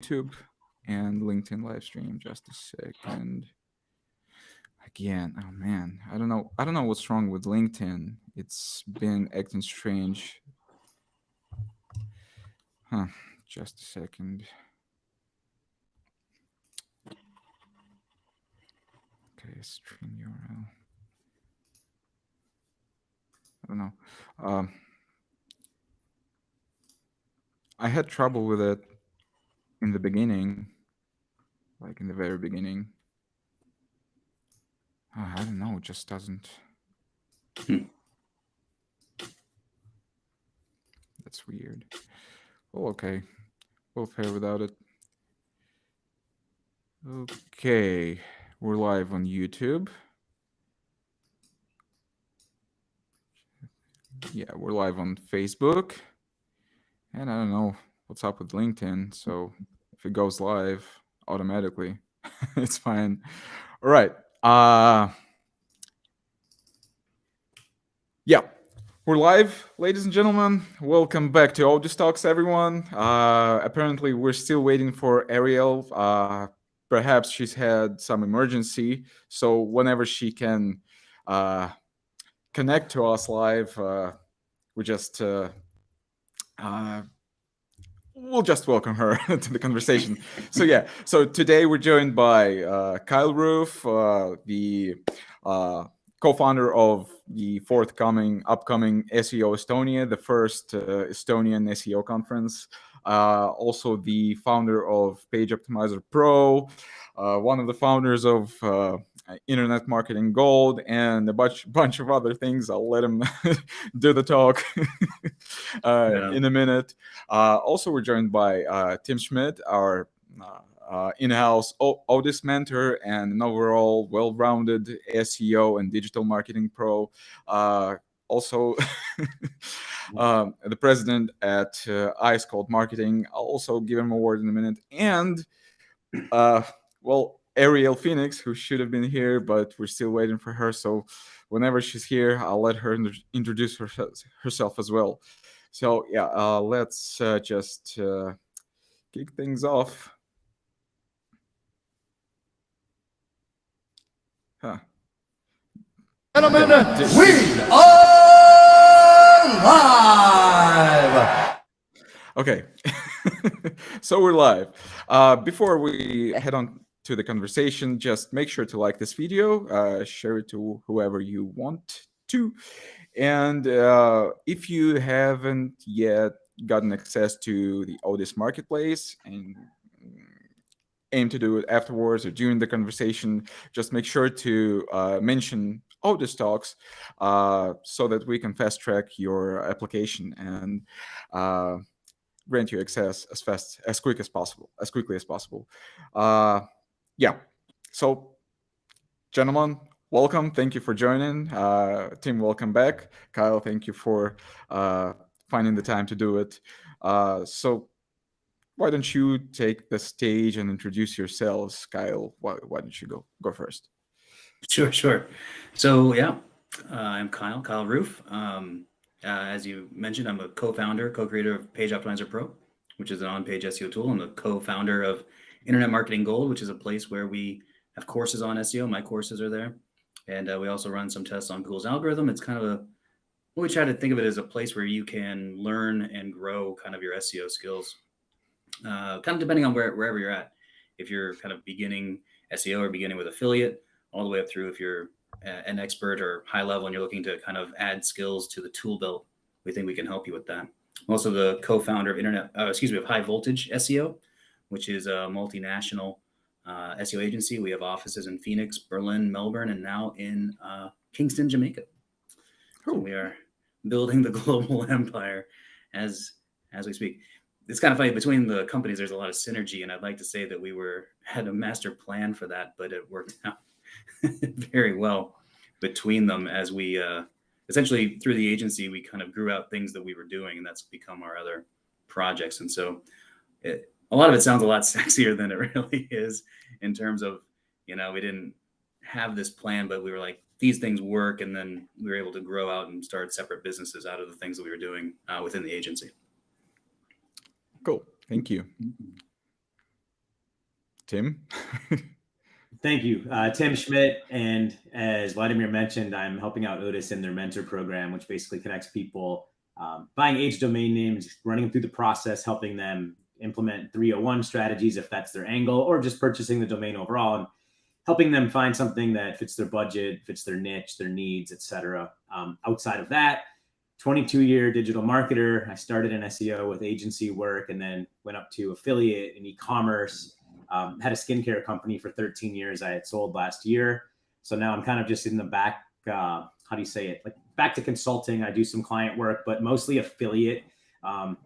YouTube and LinkedIn live stream. Just a second. Again, oh man, I don't know. I don't know what's wrong with LinkedIn. It's been acting strange. Huh. Just a second. Okay, stream URL. I don't know. Um, I had trouble with it in the beginning, like in the very beginning. I don't know. It just doesn't. That's weird. Oh, okay. We'll fare without it. Okay, we're live on YouTube. Yeah, we're live on Facebook. And I don't know what's up with LinkedIn. So if it goes live automatically, it's fine. All right. Yeah, we're live, ladies and gentlemen. Welcome back to Odys Talks, everyone. Apparently, we're still waiting for Ariel. Perhaps she's had some emergency. So whenever she can connect to us live, we just we'll just welcome her to the conversation. So yeah, so today we're joined by Kyle Roof, the co-founder of the upcoming SEO Estonia, the first Estonian SEO conference. Also the founder of Page Optimizer Pro, one of the founders of Internet Marketing Gold, and a bunch of other things. I'll let him do the talk in a minute. Also, we're joined by Tim Schmidt, our in-house Odys mentor and an overall well-rounded SEO and digital marketing pro. Also, the president at Ice Cold Marketing. I'll also give him a word in a minute. And, well, Ariel Phoenix, who should have been here, but we're still waiting for her. So whenever she's here, I'll let her introduce herself as well. So yeah, let's just kick things off. Huh. Gentlemen, we are live. Okay, so we're live. Before we head on to the conversation, just make sure to like this video, share it to whoever you want to, and if you haven't yet gotten access to the Odys marketplace and aim to do it afterwards or during the conversation, just make sure to mention Odys Talks so that we can fast track your application and grant you access as quickly as possible. Yeah. So, gentlemen, welcome. Thank you for joining. Tim, welcome back. Kyle, thank you for finding the time to do it. So why don't you take the stage and introduce yourselves? Kyle, why don't you go first? Sure. So yeah, I'm Kyle Roof. As you mentioned, I'm a co-founder, co-creator of Page Optimizer Pro, which is an on-page SEO tool. I'm the co-founder of Internet Marketing Gold, which is a place where we have courses on SEO. My courses are there, and we also run some tests on Google's algorithm. It's kind of what we try to think of it as a place where you can learn and grow kind of your SEO skills, kind of depending on wherever you're at. If you're kind of beginning SEO or beginning with affiliate, all the way up through if you're an expert or high level and you're looking to kind of add skills to the tool belt, we think we can help you with that. I'm also the co-founder of High Voltage SEO, which is a multinational SEO agency. We have offices in Phoenix, Berlin, Melbourne, and now in Kingston, Jamaica. So we are building the global empire as we speak. It's kind of funny, between the companies there's a lot of synergy, and I'd like to say that we had a master plan for that, but it worked out very well between them as we essentially through the agency we kind of grew out things that we were doing, and that's become our other projects. And so a lot of it sounds a lot sexier than it really is, in terms of, we didn't have this plan, but we were like, these things work, and then we were able to grow out and start separate businesses out of the things that we were doing within the agency. Cool. Thank you. Tim. Thank you. Tim Schmidt. And as Vladimir mentioned, I'm helping out Odys in their mentor program, which basically connects people buying age domain names, running them through the process, helping them implement 301 strategies if that's their angle, or just purchasing the domain overall, and helping them find something that fits their budget, fits their niche, their needs, etc. Outside of that, 22-year digital marketer. I started in SEO with agency work and then went up to affiliate in e-commerce. Had a skincare company for 13 years. I had sold last year. So now I'm kind of just in the back, how do you say it? Like back to consulting. I do some client work, but mostly affiliate. I'm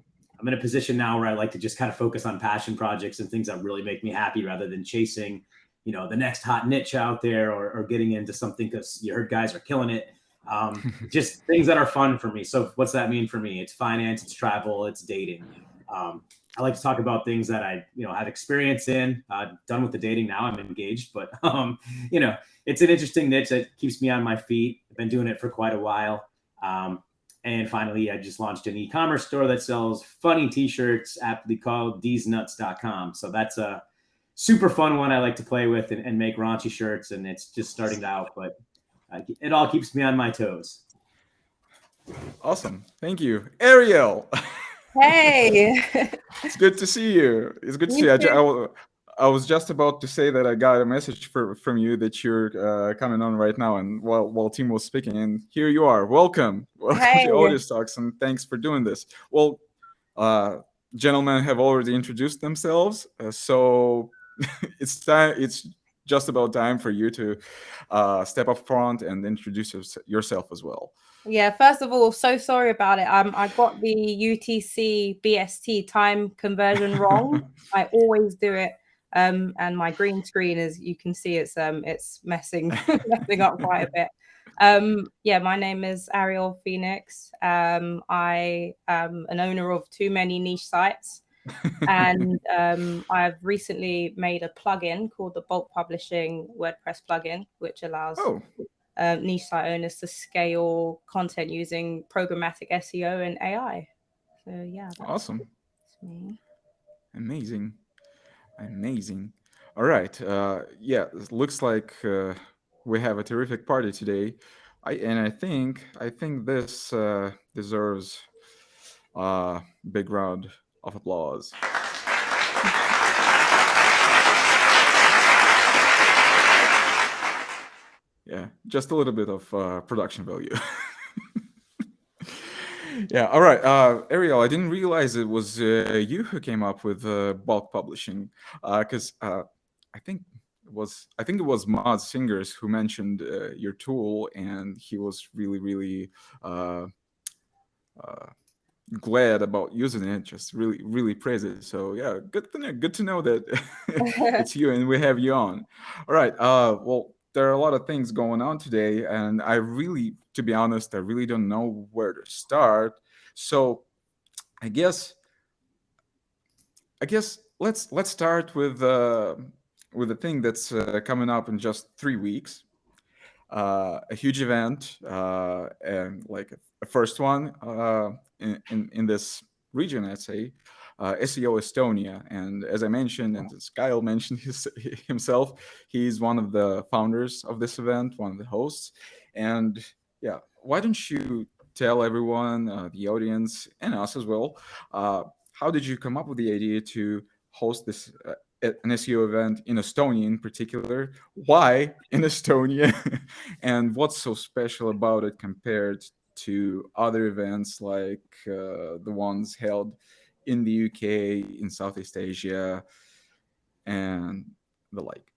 in a position now where I like to just kind of focus on passion projects and things that really make me happy rather than chasing, the next hot niche out there or getting into something because you heard guys are killing it. Just things that are fun for me. So what's that mean for me? It's finance, it's travel, it's dating. I like to talk about things that I, have experience in. Done with the dating now. I'm engaged, but it's an interesting niche that keeps me on my feet. I've been doing it for quite a while. And finally, I just launched an e-commerce store that sells funny t-shirts, aptly called D'sNuts.com. So that's a super fun one I like to play with and make raunchy shirts. And it's just starting out, but it all keeps me on my toes. Awesome. Thank you. Ariel. Hey. It's good to see you. It's good to see you. I was just about to say that I got a message from you that you're coming on right now, and while Tim was speaking, and here you are. Welcome to Odys Talks, and thanks for doing this. Well, gentlemen have already introduced themselves, so it's time. It's just about time for you to step up front and introduce yourself as well. Yeah, first of all, so sorry about it. I got the UTC BST time conversion wrong. I always do it. And my green screen, as you can see, it's messing up quite a bit. Yeah, my name is Ariel Phoenix. I am an owner of too many niche sites. And I've recently made a plugin called the Bulk Publishing WordPress plugin, which allows niche site owners to scale content using programmatic SEO and AI. So yeah, awesome. Me. Amazing. All right. Yeah, it looks like we have a terrific party today. I think this deserves a big round of applause. Yeah, just a little bit of production value. Yeah, all right. Ariel, I didn't realize it was you who came up with bulk publishing, because I think it was Mod Singers who mentioned your tool, and he was really glad about using it. Just really praise it. So yeah, good to know that it's you, and we have you on. All right. Well, there are a lot of things going on today, and to be honest, I really don't know where to start. So I guess let's start with the thing that's coming up in just 3 weeks. A huge event, and like a first one in this region, I'd say. SEO Estonia, and as I mentioned, and as Kyle mentioned himself, he's one of the founders of this event, one of the hosts. And yeah, why don't you tell everyone, the audience, and us as well, how did you come up with the idea to host this an SEO event in Estonia in particular? Why in Estonia? And what's so special about it compared to other events like the ones held in the UK, in Southeast Asia, and the like?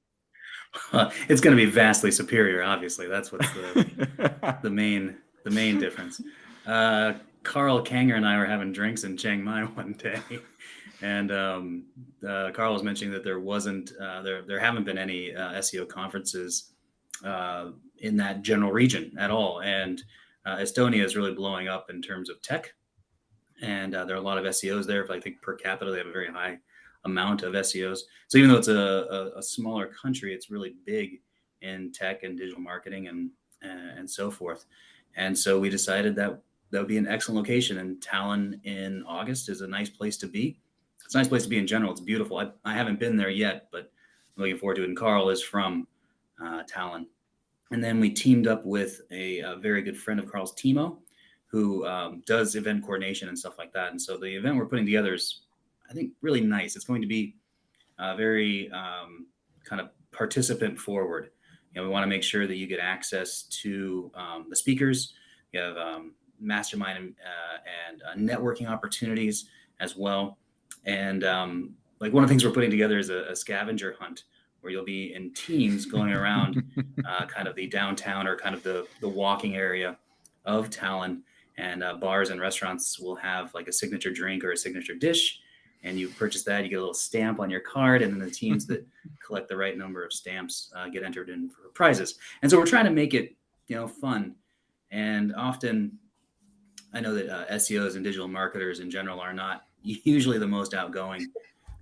It's going to be vastly superior. Obviously, that's what's the main difference. Carl Kanger and I were having drinks in Chiang Mai one day, and Carl was mentioning that there haven't been any SEO conferences in that general region at all, and Estonia is really blowing up in terms of tech. And there are a lot of SEOs there. I think per capita, they have a very high amount of SEOs. So even though it's a smaller country, it's really big in tech and digital marketing and so forth. And so we decided that would be an excellent location. And Tallinn in August is a nice place to be. It's a nice place to be in general. It's beautiful. I haven't been there yet, but I'm looking forward to it. And Carl is from Talon. And then we teamed up with a very good friend of Carl's, Timo, who does event coordination and stuff like that. And so the event we're putting together is, I think, really nice. It's going to be very kind of participant forward. You know, we want to make sure that you get access to the speakers. You have mastermind and networking opportunities as well. And like one of the things we're putting together is a scavenger hunt where you'll be in teams going around kind of the downtown or kind of the walking area of Talon, and bars and restaurants will have like a signature drink or a signature dish, and you purchase that, you get a little stamp on your card, and then the teams that collect the right number of stamps get entered in for prizes. And so we're trying to make it, you know, fun. And often I know that SEOs and digital marketers in general are not usually the most outgoing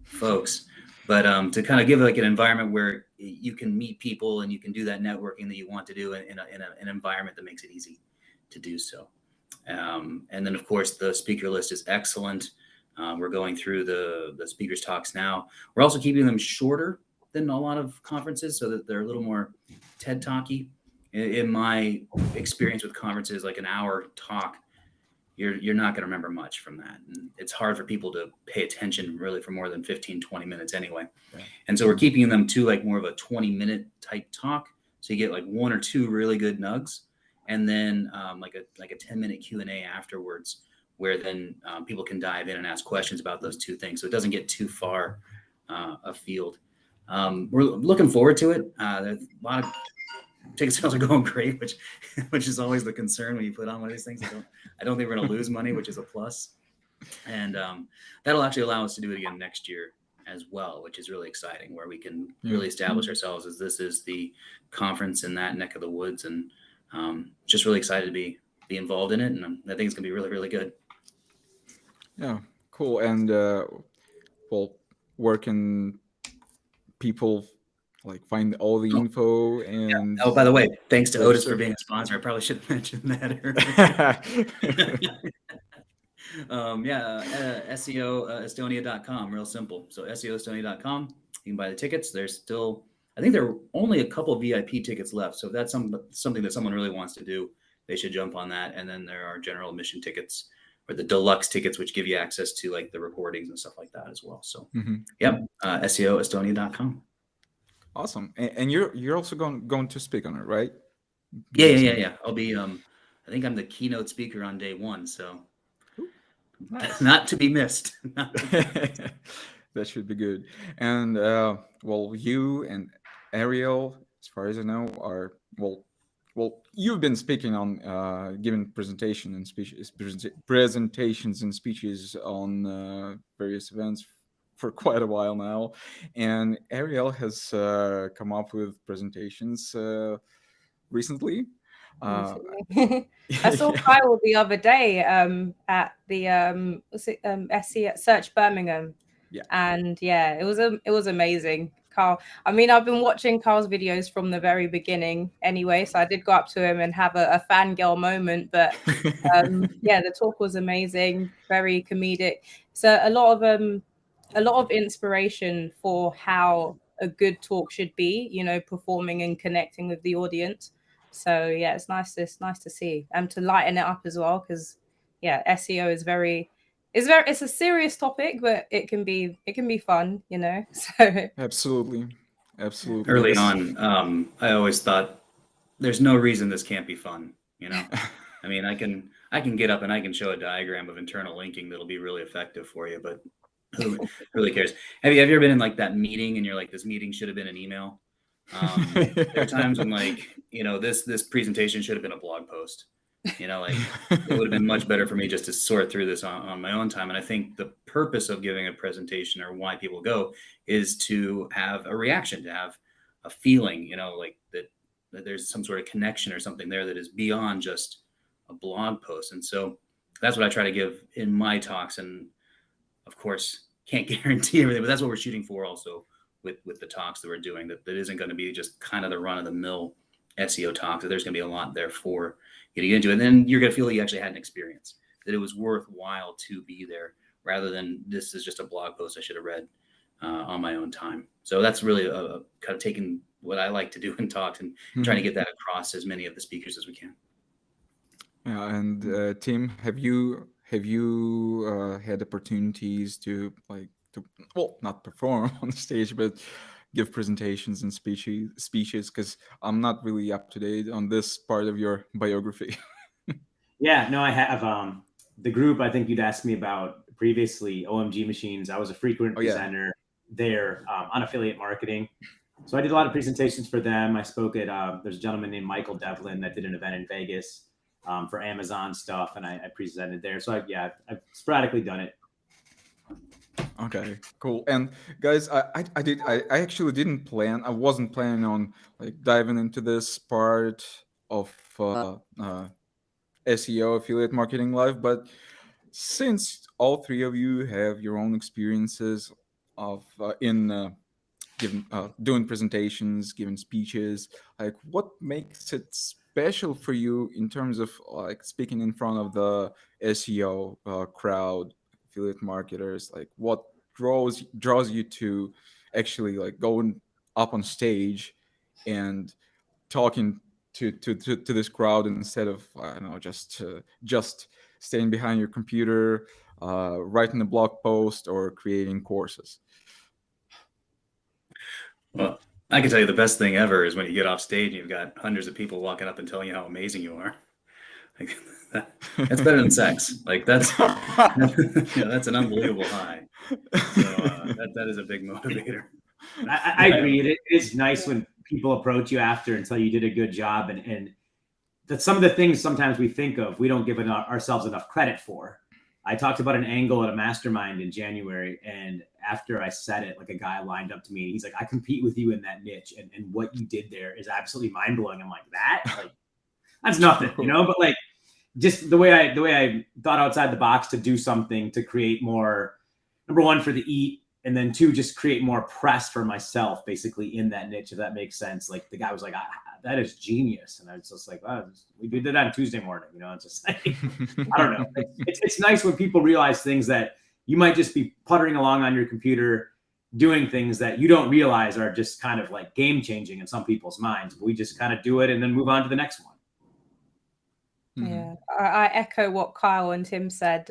folks, but to kind of give like an environment where you can meet people and you can do that networking that you want to do in an environment that makes it easy to do so. And then of course the speaker list is excellent. We're going through the speakers talks now. We're also keeping them shorter than a lot of conferences so that they're a little more TED talky. In my experience with conferences, like an hour talk, you're not going to remember much from that. And it's hard for people to pay attention really for more than 15, 20 minutes anyway. Yeah. And so we're keeping them to like more of a 20-minute type talk. So you get like one or two really good nugs, and then like a 10-minute Q&A afterwards, where then people can dive in and ask questions about those two things. So it doesn't get too far afield. We're looking forward to it. There's a lot of ticket sales are going great, which is always the concern when you put on one of these things. I don't think we're going to lose money, which is a plus. And that'll actually allow us to do it again next year as well, which is really exciting, where we can really establish ourselves as this is the conference in that neck of the woods. And just really excited to be involved in it. And I think it's going to be really, really good. Yeah, cool. And well, where can people like find all the info? And oh, by the way, thanks to Odys for being a sponsor. I probably should have mentioned that earlier. SEOestonia.com, real simple. So SEOestonia.com, you can buy the tickets. There's still, I think there are only a couple VIP tickets left. So if that's something that someone really wants to do, they should jump on that. And then there are general admission tickets, or the deluxe tickets, which give you access to like the recordings and stuff like that as well. So SEOestonia.com. Awesome. And you're also going to speak on it, right? Yeah. I'll be I think I'm the keynote speaker on day one, so nice. Not to be missed. That should be good. And well, you and Ariel, as far as I know, are well, you've been speaking on giving presentations and speeches on various events for quite a while now, and Ariel has come up with presentations recently. I saw Kyle the other day at the SEO Search Birmingham, and it was amazing. Carl, I mean, I've been watching Carl's videos from the very beginning anyway, so I did go up to him and have a fangirl moment, but the talk was amazing, very comedic. So a lot of inspiration for how a good talk should be, you know, performing and connecting with the audience. So yeah, it's nice to see, and to lighten it up as well, because SEO is it's a serious topic, but it can be fun, you know. So absolutely. Early on, I always thought there's no reason this can't be fun, you know. I mean, I can get up and I can show a diagram of internal linking that'll be really effective for you, but who really cares? Have you ever been in like that meeting and you're like, this meeting should have been an email? There are times when, like, you know, this presentation should have been a blog post. You know, like it would have been much better for me just to sort through this on my own time. And I think the purpose of giving a presentation, or why people go, is to have a reaction, to have a feeling, you know, like that there's some sort of connection or something there that is beyond just a blog post. And so that's what I try to give in my talks. And of course, can't guarantee everything, but that's what we're shooting for also with the talks that we're doing, that isn't going to be just kind of the run of the mill SEO talks. That there's going to be a lot there for you to get into it. And then you're going to feel that you actually had an experience, that it was worthwhile to be there, rather than this is just a blog post I should have read on my own time. So that's really a kind of taking what I like to do in talks and trying to get that across as many of the speakers as we can. Yeah, and Tim, have you had opportunities to well, not perform on the stage, but give presentations and speeches? Because I'm not really up to date on this part of your biography. Yeah, no, I have. The group I think you'd asked me about previously, OMG Machines. I was a frequent presenter there on affiliate marketing. So I did a lot of presentations for them. I spoke at there's a gentleman named Michael Devlin that did an event in Vegas for Amazon stuff, and I presented there. So I've sporadically done it. Okay, cool. And guys, I actually didn't plan. I wasn't planning on like diving into this part of SEO affiliate marketing live, but since all three of you have your own experiences of in giving doing presentations, giving speeches, like what makes it special for you in terms of like speaking in front of the SEO crowd, affiliate marketers? Like what draws you to actually like going up on stage and talking to this crowd instead of I don't know just staying behind your computer, writing a blog post or creating courses? Well, I can tell you the best thing ever is when you get off stage and you've got hundreds of people walking up and telling you how amazing you are. Like, that's better than sex. Like that's that's an unbelievable high. So that is a big motivator. I agree. It is nice when people approach you after and tell you did a good job, and that some of the things sometimes we think of, we don't give ourselves enough credit for. I talked about an angle at a mastermind in January, and after I said it, like a guy lined up to me, and he's like, "I compete with you in that niche, and what you did there is absolutely mind blowing." I'm like, that's nothing, But like, just the way I thought outside the box to do something to create more. Number one, for the EEAT. And then two, just create more press for myself, basically in that niche, if that makes sense. Like the guy was like, "That is genius," and I was just like, "Oh, we did that on Tuesday morning." It's just like I don't know. It's nice when people realize things that you might just be puttering along on your computer, doing things that you don't realize are just kind of like game changing in some people's minds. We just kind of do it and then move on to the next one. Yeah, I echo what Kyle and Tim said.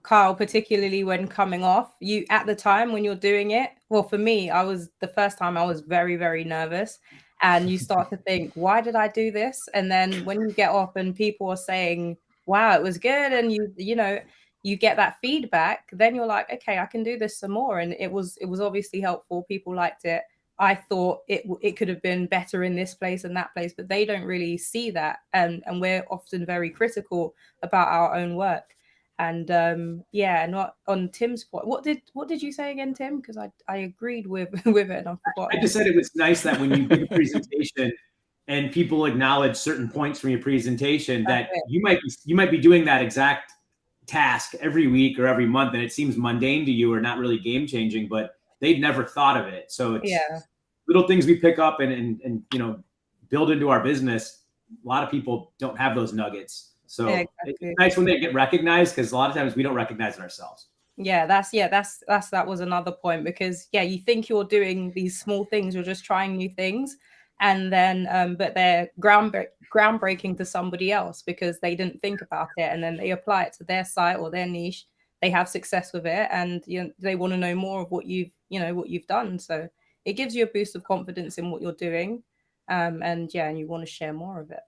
Kyle, particularly when coming off, you at the time when you're doing it, well, for me, the first time I was very, very nervous, and you start to think, why did I do this? And then when you get off and people are saying, wow, it was good, and you get that feedback, then you're like, okay, I can do this some more. And it was obviously helpful. People liked it. I thought it could have been better in this place and that place, but they don't really see that, and we're often very critical about our own work. And not on Tim's point. What did you say again, Tim? Because I agreed with it and I forgot. I just said it was nice that when you give a presentation and people acknowledge certain points from your presentation, that you might be doing that exact task every week or every month, and it seems mundane to you or not really game changing, but they'd never thought of it. So it's little things we pick up and build into our business. A lot of people don't have those nuggets. So it's nice when they get recognized, because a lot of times we don't recognize it ourselves. That was another point, because you think you're doing these small things, you're just trying new things, and then but they're groundbreaking to somebody else because they didn't think about it, and then they apply it to their site or their niche. They have success with it, and they want to know more of what you've done. So it gives you a boost of confidence in what you're doing, and you want to share more of it.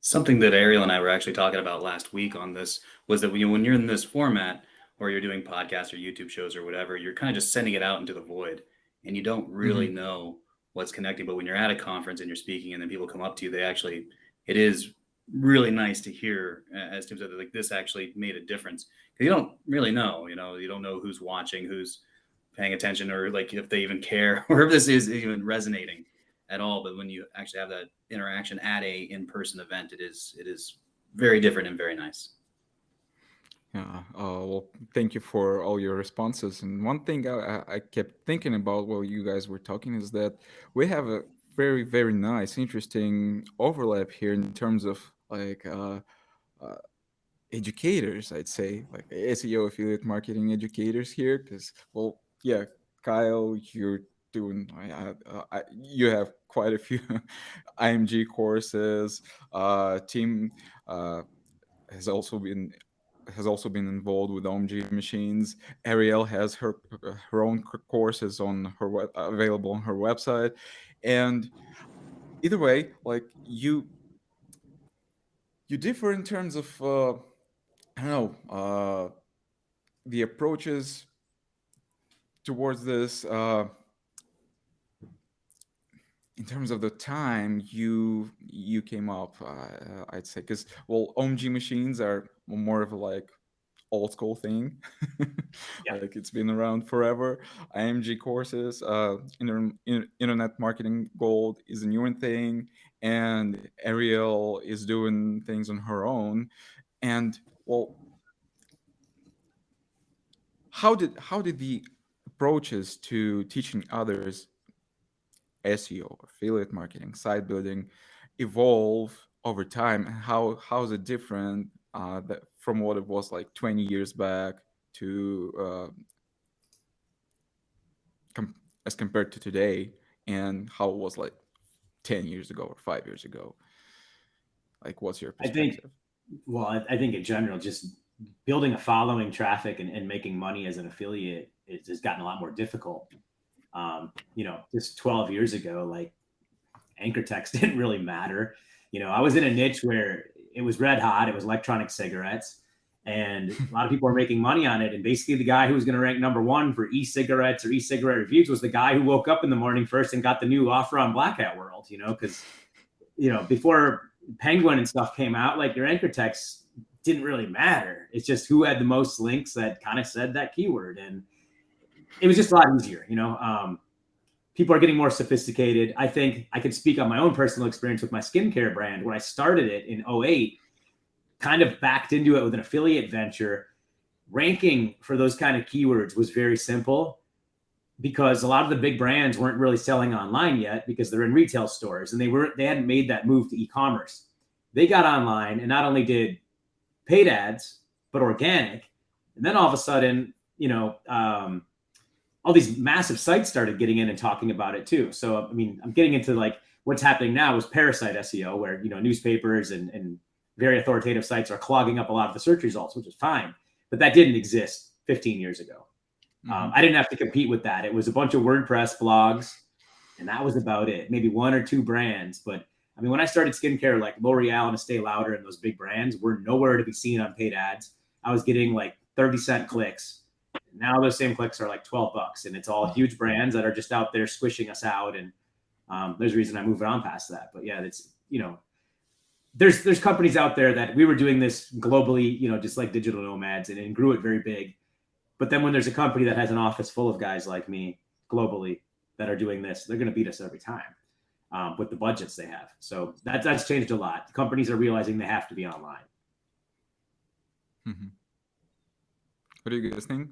Something that Ariel and I were actually talking about last week on this was that when you're in this format, or you're doing podcasts or YouTube shows or whatever, you're kind of just sending it out into the void, and you don't really know what's connecting. But when you're at a conference and you're speaking, and then people come up to you, it is really nice to hear, as Tim said, that like this actually made a difference. Because you don't really know, you don't know who's watching, who's paying attention, or like if they even care, or if this is even resonating at all. But when you actually have that interaction at a in-person event, it is very different and very nice. Yeah. Well, thank you for all your responses. And one thing I kept thinking about while you guys were talking is that we have a very, very nice, interesting overlap here in terms of like educators, I'd say, like SEO affiliate marketing educators here, because, well, yeah, Kyle, you're doing. You have quite a few IMG courses. Team has also been involved with OMG machines. Ariel has her own courses on available on her website, and either way, like you differ in terms of I don't know the approaches towards this. In terms of the time you came up, I'd say, because well, OMG machines are more of a like old school thing. Yeah. Like it's been around forever. IMG courses, internet marketing gold is a newer thing, and Ariel is doing things on her own. And well, how did the approaches to teaching others SEO, affiliate marketing, site building evolve over time, and how is it different from what it was like 20 years back to as compared to today, and how it was like 10 years ago or 5 years ago? Like, what's your I think, perspective? well, I think in general, just building a following, traffic, and making money as an affiliate has gotten a lot more difficult. Just 12 years ago, like anchor text didn't really matter. I was in a niche where it was red hot. It was electronic cigarettes, and a lot of people were making money on it. And basically, the guy who was going to rank number one for e-cigarettes or e-cigarette reviews was the guy who woke up in the morning first and got the new offer on Black Hat World. Because before Penguin and stuff came out, like your anchor text didn't really matter. It's just who had the most links that kind of said that keyword, and it was just a lot easier. People are getting more sophisticated. I think I could speak on my own personal experience with my skincare brand. When I started it in 2008, kind of backed into it with an affiliate venture. Ranking for those kind of keywords was very simple because a lot of the big brands weren't really selling online yet because they're in retail stores, and they hadn't made that move to e-commerce. They got online and not only did paid ads, but organic. And then all of a sudden, all these massive sites started getting in and talking about it too. So, I mean, I'm getting into like what's happening now is parasite SEO, where, newspapers and very authoritative sites are clogging up a lot of the search results, which is fine. But that didn't exist 15 years ago. Mm-hmm. I didn't have to compete with that. It was a bunch of WordPress blogs, and that was about it. Maybe one or two brands. But I mean, when I started skincare, like L'Oreal and Estee Lauder and those big brands were nowhere to be seen on paid ads. I was getting like 30-cent clicks. Now those same clicks are like $12, and it's all huge brands that are just out there squishing us out. And there's a reason I moved on past that. But yeah, it's, there's companies out there that we were doing this globally, just like digital nomads, and grew it very big. But then when there's a company that has an office full of guys like me globally that are doing this, they're going to beat us every time with the budgets they have. So that's changed a lot. Companies are realizing they have to be online. Mm-hmm. What do you guys think?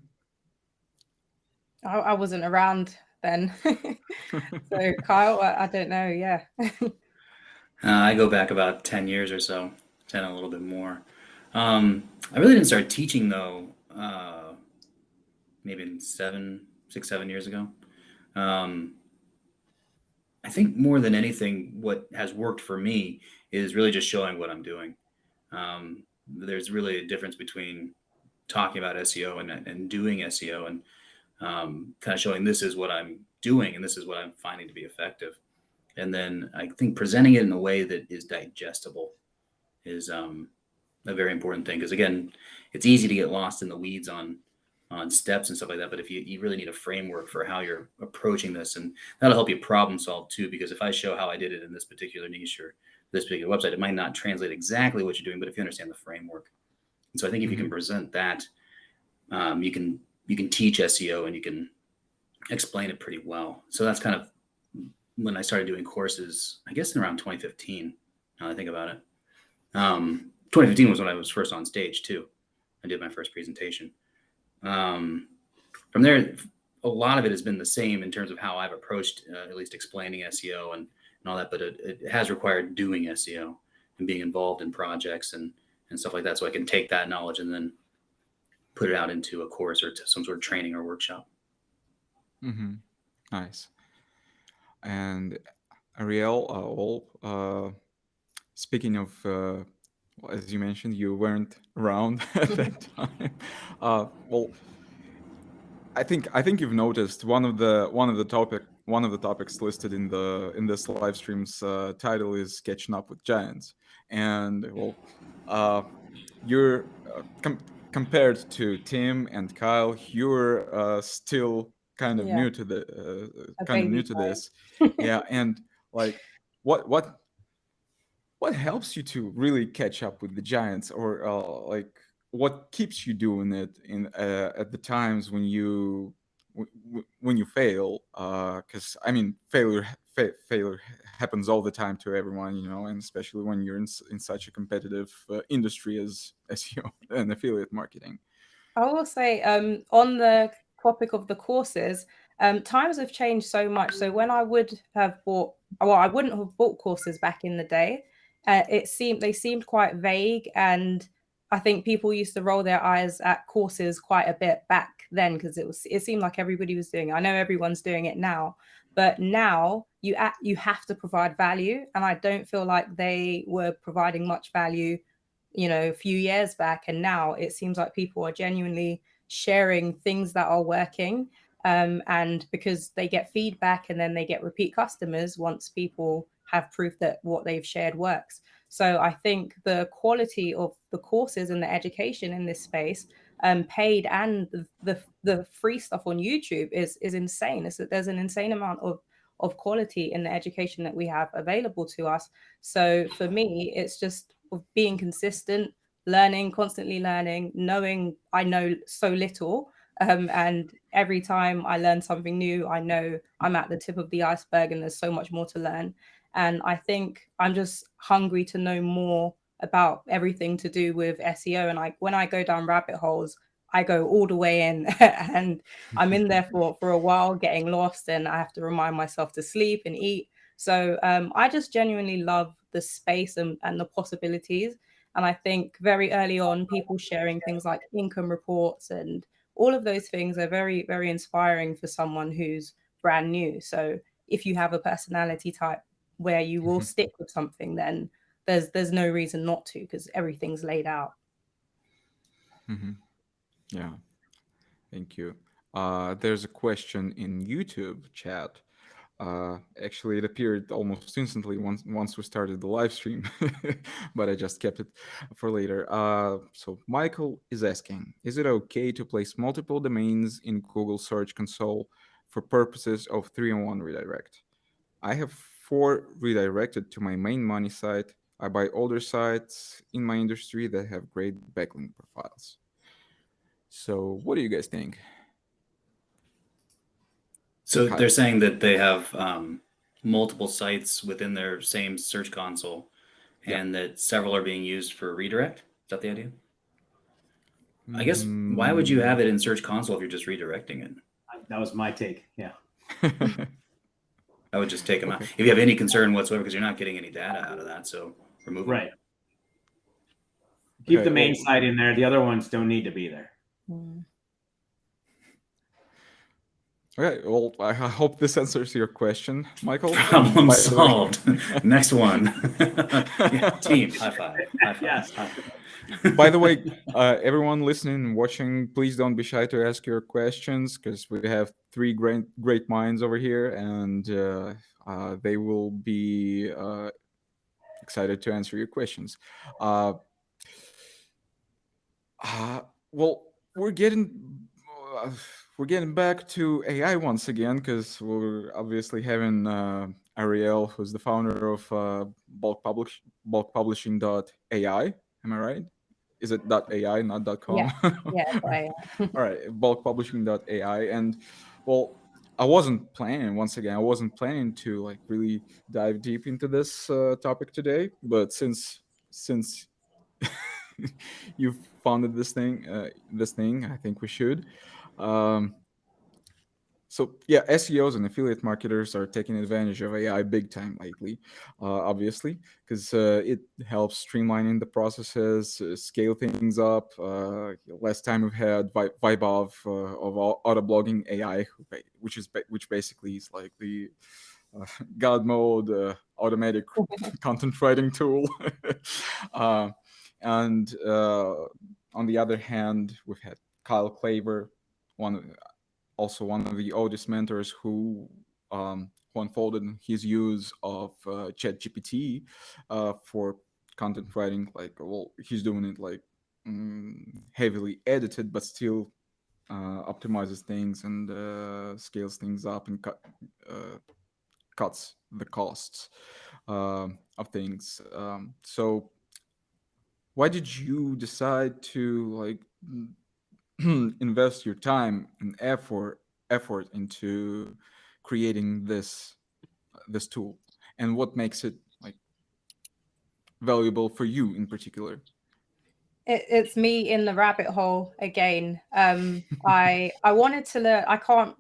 I wasn't around then. So Kyle, I don't know. Yeah. I go back about 10 years or so, 10, a little bit more. I really didn't start teaching though, maybe 6, 7 years ago. I think more than anything, what has worked for me is really just showing what I'm doing. There's really a difference between talking about SEO and doing SEO, and kind of showing this is what I'm doing and this is what I'm finding to be effective. And then I think presenting it in a way that is digestible is a very important thing. Because again, it's easy to get lost in the weeds on steps and stuff like that. But if you really need a framework for how you're approaching this, and that'll help you problem solve too. Because if I show how I did it in this particular niche or this particular website, it might not translate exactly what you're doing, but if you understand the framework. And so I think if you can present that, you can teach SEO and you can explain it pretty well. So that's kind of when I started doing courses, I guess in around 2015, now that I think about it. 2015 was when I was first on stage too. I did my first presentation. From there, a lot of it has been the same in terms of how I've approached at least explaining SEO and all that, but it has required doing SEO and being involved in projects and stuff like that. So I can take that knowledge and then put it out into a course or to some sort of training or workshop. Mm-hmm. Nice. And Ariel, speaking of, well, as you mentioned, you weren't around at that time. Well, I think you've noticed one of the topics listed in this live stream's title is catching up with giants, and well, uh, you're compared to Tim and Kyle, you're still Yeah, a kind of new baby to giant. this, yeah, and like what what helps you to really catch up with the giants, or like what keeps you doing it in at the times when when you fail, because I mean failure happens all the time to everyone, and especially when you're in such a competitive industry as SEO and affiliate marketing. I will say, on the topic of the courses, times have changed so much. So when I would have bought, well, I wouldn't have bought courses back in the day. They seemed quite vague, and I think people used to roll their eyes at courses quite a bit back then because it seemed like everybody was doing it. I know everyone's doing it now, but now you have to provide value, and I don't feel like they were providing much value, a few years back. And now it seems like people are genuinely sharing things that are working, and because they get feedback and then they get repeat customers once people have proof that what they've shared works. So I think the quality of the courses and the education in this space, paid and the free stuff on YouTube, is insane. It's that there's an insane amount of quality in the education that we have available to us. So for me, it's just being consistent, learning, constantly learning, knowing I know so little. And every time I learn something new, I know I'm at the tip of the iceberg and there's so much more to learn. And I think I'm just hungry to know more about everything to do with SEO. And when I go down rabbit holes, I go all the way in and I'm in there for a while, getting lost, and I have to remind myself to sleep and eat. So I just genuinely love the space and the possibilities. And I think very early on, people sharing things like income reports and all of those things are very, very inspiring for someone who's brand new. So if you have a personality type where you will stick with something, then there's no reason not to, because everything's laid out. Hmm. Yeah, thank you. There's a question in YouTube chat. Actually, it appeared almost instantly once we started the live stream, but I just kept it for later. So Michael is asking, is it okay to place multiple domains in Google Search Console for purposes of 3-in-1 redirect? I have 4 redirected to my main money site. I buy older sites in my industry that have great backlink profiles. So what do you guys think? So Kyle? they're saying that they have multiple sites within their same search console, Yeah. and that several are being used for redirect. Is that the idea? I guess why would you Mm. have it in Search Console if you're just redirecting it? That was my take. Yeah. I would just take them out. Okay. If you have any concern whatsoever, because you're not getting any data out of that, so remove them. Right. Keep Okay, the main well, site in there. The other ones don't need to be there. Okay, well, I hope this answers your question, Michael. Problem By the way- solved. Next one. Yeah, team, high five. High five. Yes. High five. By the way, everyone listening and watching, please don't be shy to ask your questions, because we have 3 great minds over here, and they will be excited to answer your questions. Uh, well, uh, we're getting back to AI once again, because we're obviously having Ariel, who's the founder of bulkpublishing.ai. Am I right? Is it .ai, not Yeah, .com? yeah, I, All right, bulkpublishing.ai. And well, I wasn't planning to like really dive deep into this topic today, but since you've founded this thing, I think we should. Um, So yeah, SEOs and affiliate marketers are taking advantage of AI big time lately, obviously, because it helps streamlining the processes, scale things up. Last time we've had Vibov of auto blogging AI, which basically is like the God mode automatic content writing tool. uh, and on the other hand, we've had Kyle Claver, one of the Odys mentors who unfolded his use of ChatGPT for content writing. Like, well, he's doing it like heavily edited, but still optimizes things and scales things up and cuts the costs of things. So, why did you decide to like invest your time and effort into creating this tool, and what makes it like valuable for you in particular? It's me in the rabbit hole again. I wanted to learn. I can't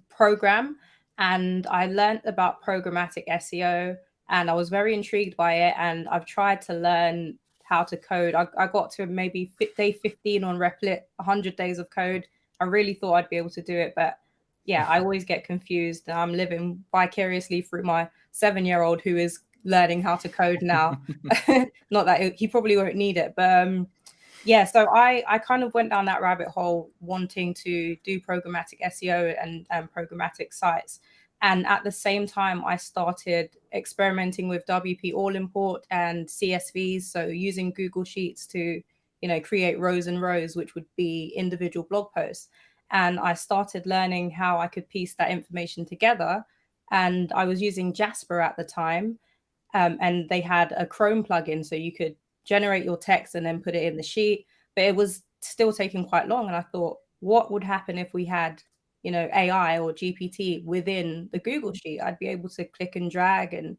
program, and I learned about programmatic SEO, and I was very intrigued by it. And I've tried to learn how to code. I got to maybe day 15 on Replit, 100 days of code. I really thought I'd be able to do it, but yeah, I always get confused. I'm living vicariously through my 7-year-old who is learning how to code now. Not that he probably won't need it, but yeah, so I kind of went down that rabbit hole wanting to do programmatic SEO and programmatic sites. And at the same time, I started experimenting with WP All Import and CSVs. So using Google Sheets to, create rows and rows, which would be individual blog posts. And I started learning how I could piece that information together. And I was using Jasper at the time. And they had a Chrome plugin, so you could generate your text and then put it in the sheet, but it was still taking quite long. And I thought, what would happen if we had, AI or GPT within the Google Sheet? I'd be able to click and drag and,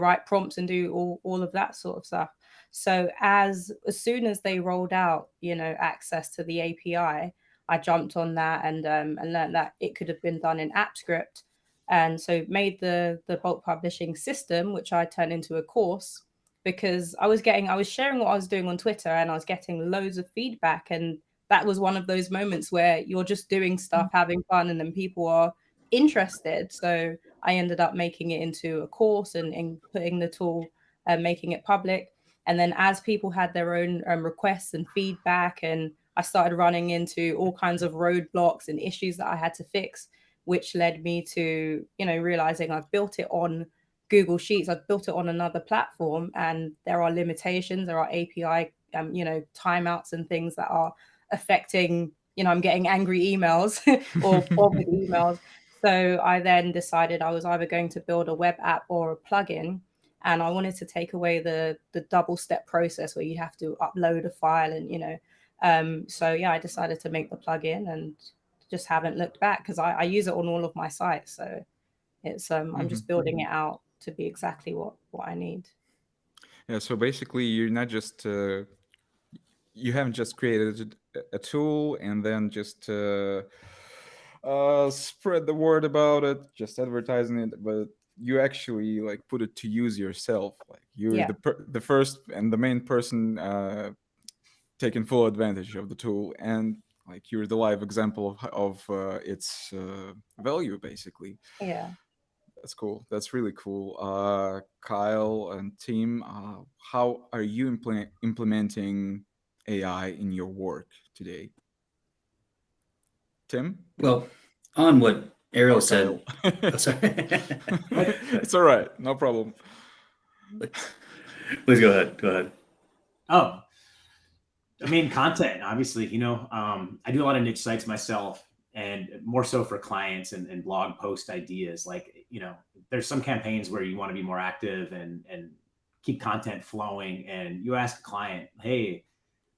write prompts and do all of that sort of stuff. So as soon as they rolled out, access to the API, I jumped on that and learned that it could have been done in AppScript. And so made the bulk publishing system, which I turned into a course, because I was sharing what I was doing on Twitter and I was getting loads of feedback. And that was one of those moments where you're just doing stuff, having fun, and then people are interested. So I ended up making it into a course and putting the tool and making it public. And then as people had their own requests and feedback, and I started running into all kinds of roadblocks and issues that I had to fix, which led me to, realizing I've built it on Google Sheets. I've built it on another platform, and there are limitations. There are API, timeouts and things that are affecting, I'm getting angry emails or bothered emails. So I then decided I was either going to build a web app or a plugin. And I wanted to take away the double step process where you have to upload a file and, so yeah, I decided to make the plugin and just haven't looked back because I use it on all of my sites. So it's I'm just building it out to be exactly what I need. Yeah, so basically you're not just you haven't just created a tool and then just spread the word about it, just advertising it, but you actually like put it to use yourself. Like you're the first and the main person taking full advantage of the tool, and like you're the live example of its value, basically. Yeah. That's cool. That's really cool. Kyle and team, how are you implementing AI in your work today? Tim? Well, on what Ariel Or said. Kyle? Oh, sorry. It's all right. No problem. Please go ahead. Go ahead. Oh, I mean, content, obviously, I do a lot of niche sites myself, and more so for clients and blog post ideas. Like, there's some campaigns where you want to be more active and keep content flowing. And you ask a client, hey,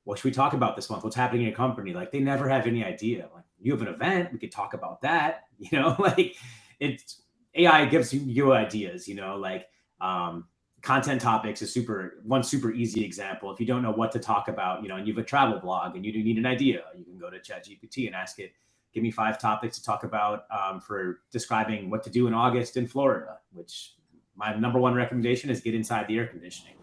what should we talk about this month? What's happening in your company? Like, they never have any idea. Like, you have an event, we could talk about that. Like it's AI gives you ideas, content topics is one super easy example. If you don't know what to talk about, and you have a travel blog and you do need an idea, you can go to ChatGPT and ask it, give me 5 topics to talk about for describing what to do in August in Florida, which my number one recommendation is get inside the air conditioning.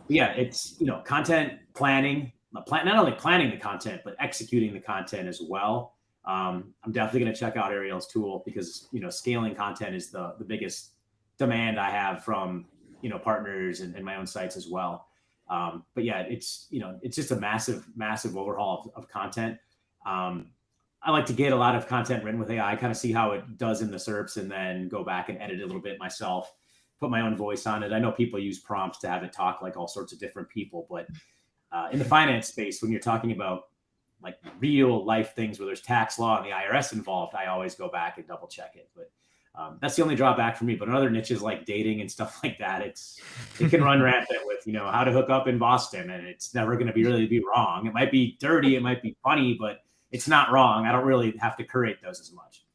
Yeah, it's, content planning, not only planning the content, but executing the content as well. I'm definitely going to check out Ariel's tool because, scaling content is the biggest demand I have from, partners and my own sites as well. But yeah, it's just a massive overhaul of content. I like to get a lot of content written with AI, kind of see how it does in the SERPs and then go back and edit it a little bit myself, put my own voice on it. I know people use prompts to have it talk like all sorts of different people, but in the finance space, when you're talking about like real life things where there's tax law and the IRS involved, I always go back and double check it. But that's the only drawback for me. But in other niches like dating and stuff like that, it can run rampant with, how to hook up in Boston, and it's never going to really be wrong. It might be dirty, it might be funny, but it's not wrong. I don't really have to curate those as much.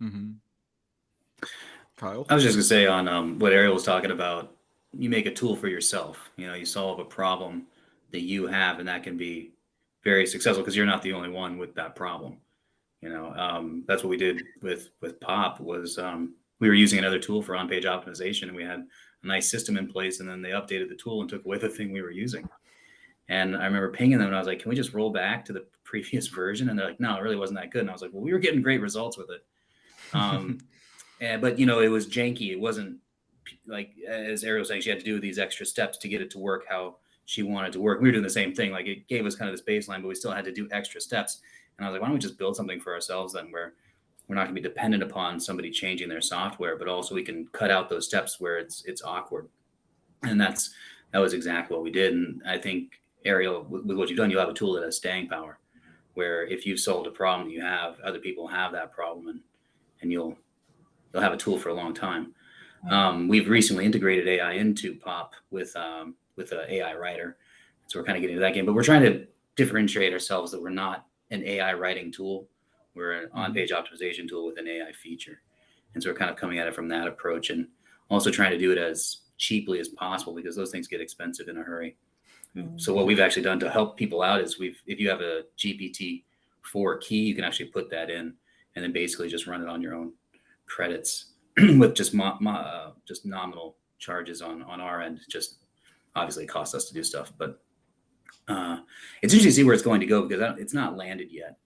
Mm-hmm. Kyle? I was just gonna say on what Ariel was talking about, you make a tool for yourself. You solve a problem that you have, and that can be very successful because you're not the only one with that problem. That's what we did with Pop was we were using another tool for on-page optimization, and we had a nice system in place, and then they updated the tool and took away the thing we were using. And I remember pinging them and I was like, can we just roll back to the previous version? And they're like, no, it really wasn't that good. And I was like, well, we were getting great results with it. But it was janky. It wasn't like, as Ariel was saying, she had to do these extra steps to get it to work how she wanted to work. We were doing the same thing. Like it gave us kind of this baseline, but we still had to do extra steps. And I was like, why don't we just build something for ourselves then where we're not going to be dependent upon somebody changing their software, but also we can cut out those steps where it's awkward. And that was exactly what we did. And I think, Ariel, with what you've done, you'll have a tool that has staying power, where if you've solved a problem you have, other people have that problem, and you'll have a tool for a long time. We've recently integrated AI into Pop with an AI writer, so we're kind of getting into that game. But we're trying to differentiate ourselves that we're not an AI writing tool; we're an on-page optimization tool with an AI feature, and so we're kind of coming at it from that approach, and also trying to do it as cheaply as possible because those things get expensive in a hurry. So what we've actually done to help people out is if you have a GPT-4 key, you can actually put that in and then basically just run it on your own credits with just nominal charges on our end. Just obviously it costs us to do stuff, but it's interesting to see where it's going to go because it's not landed yet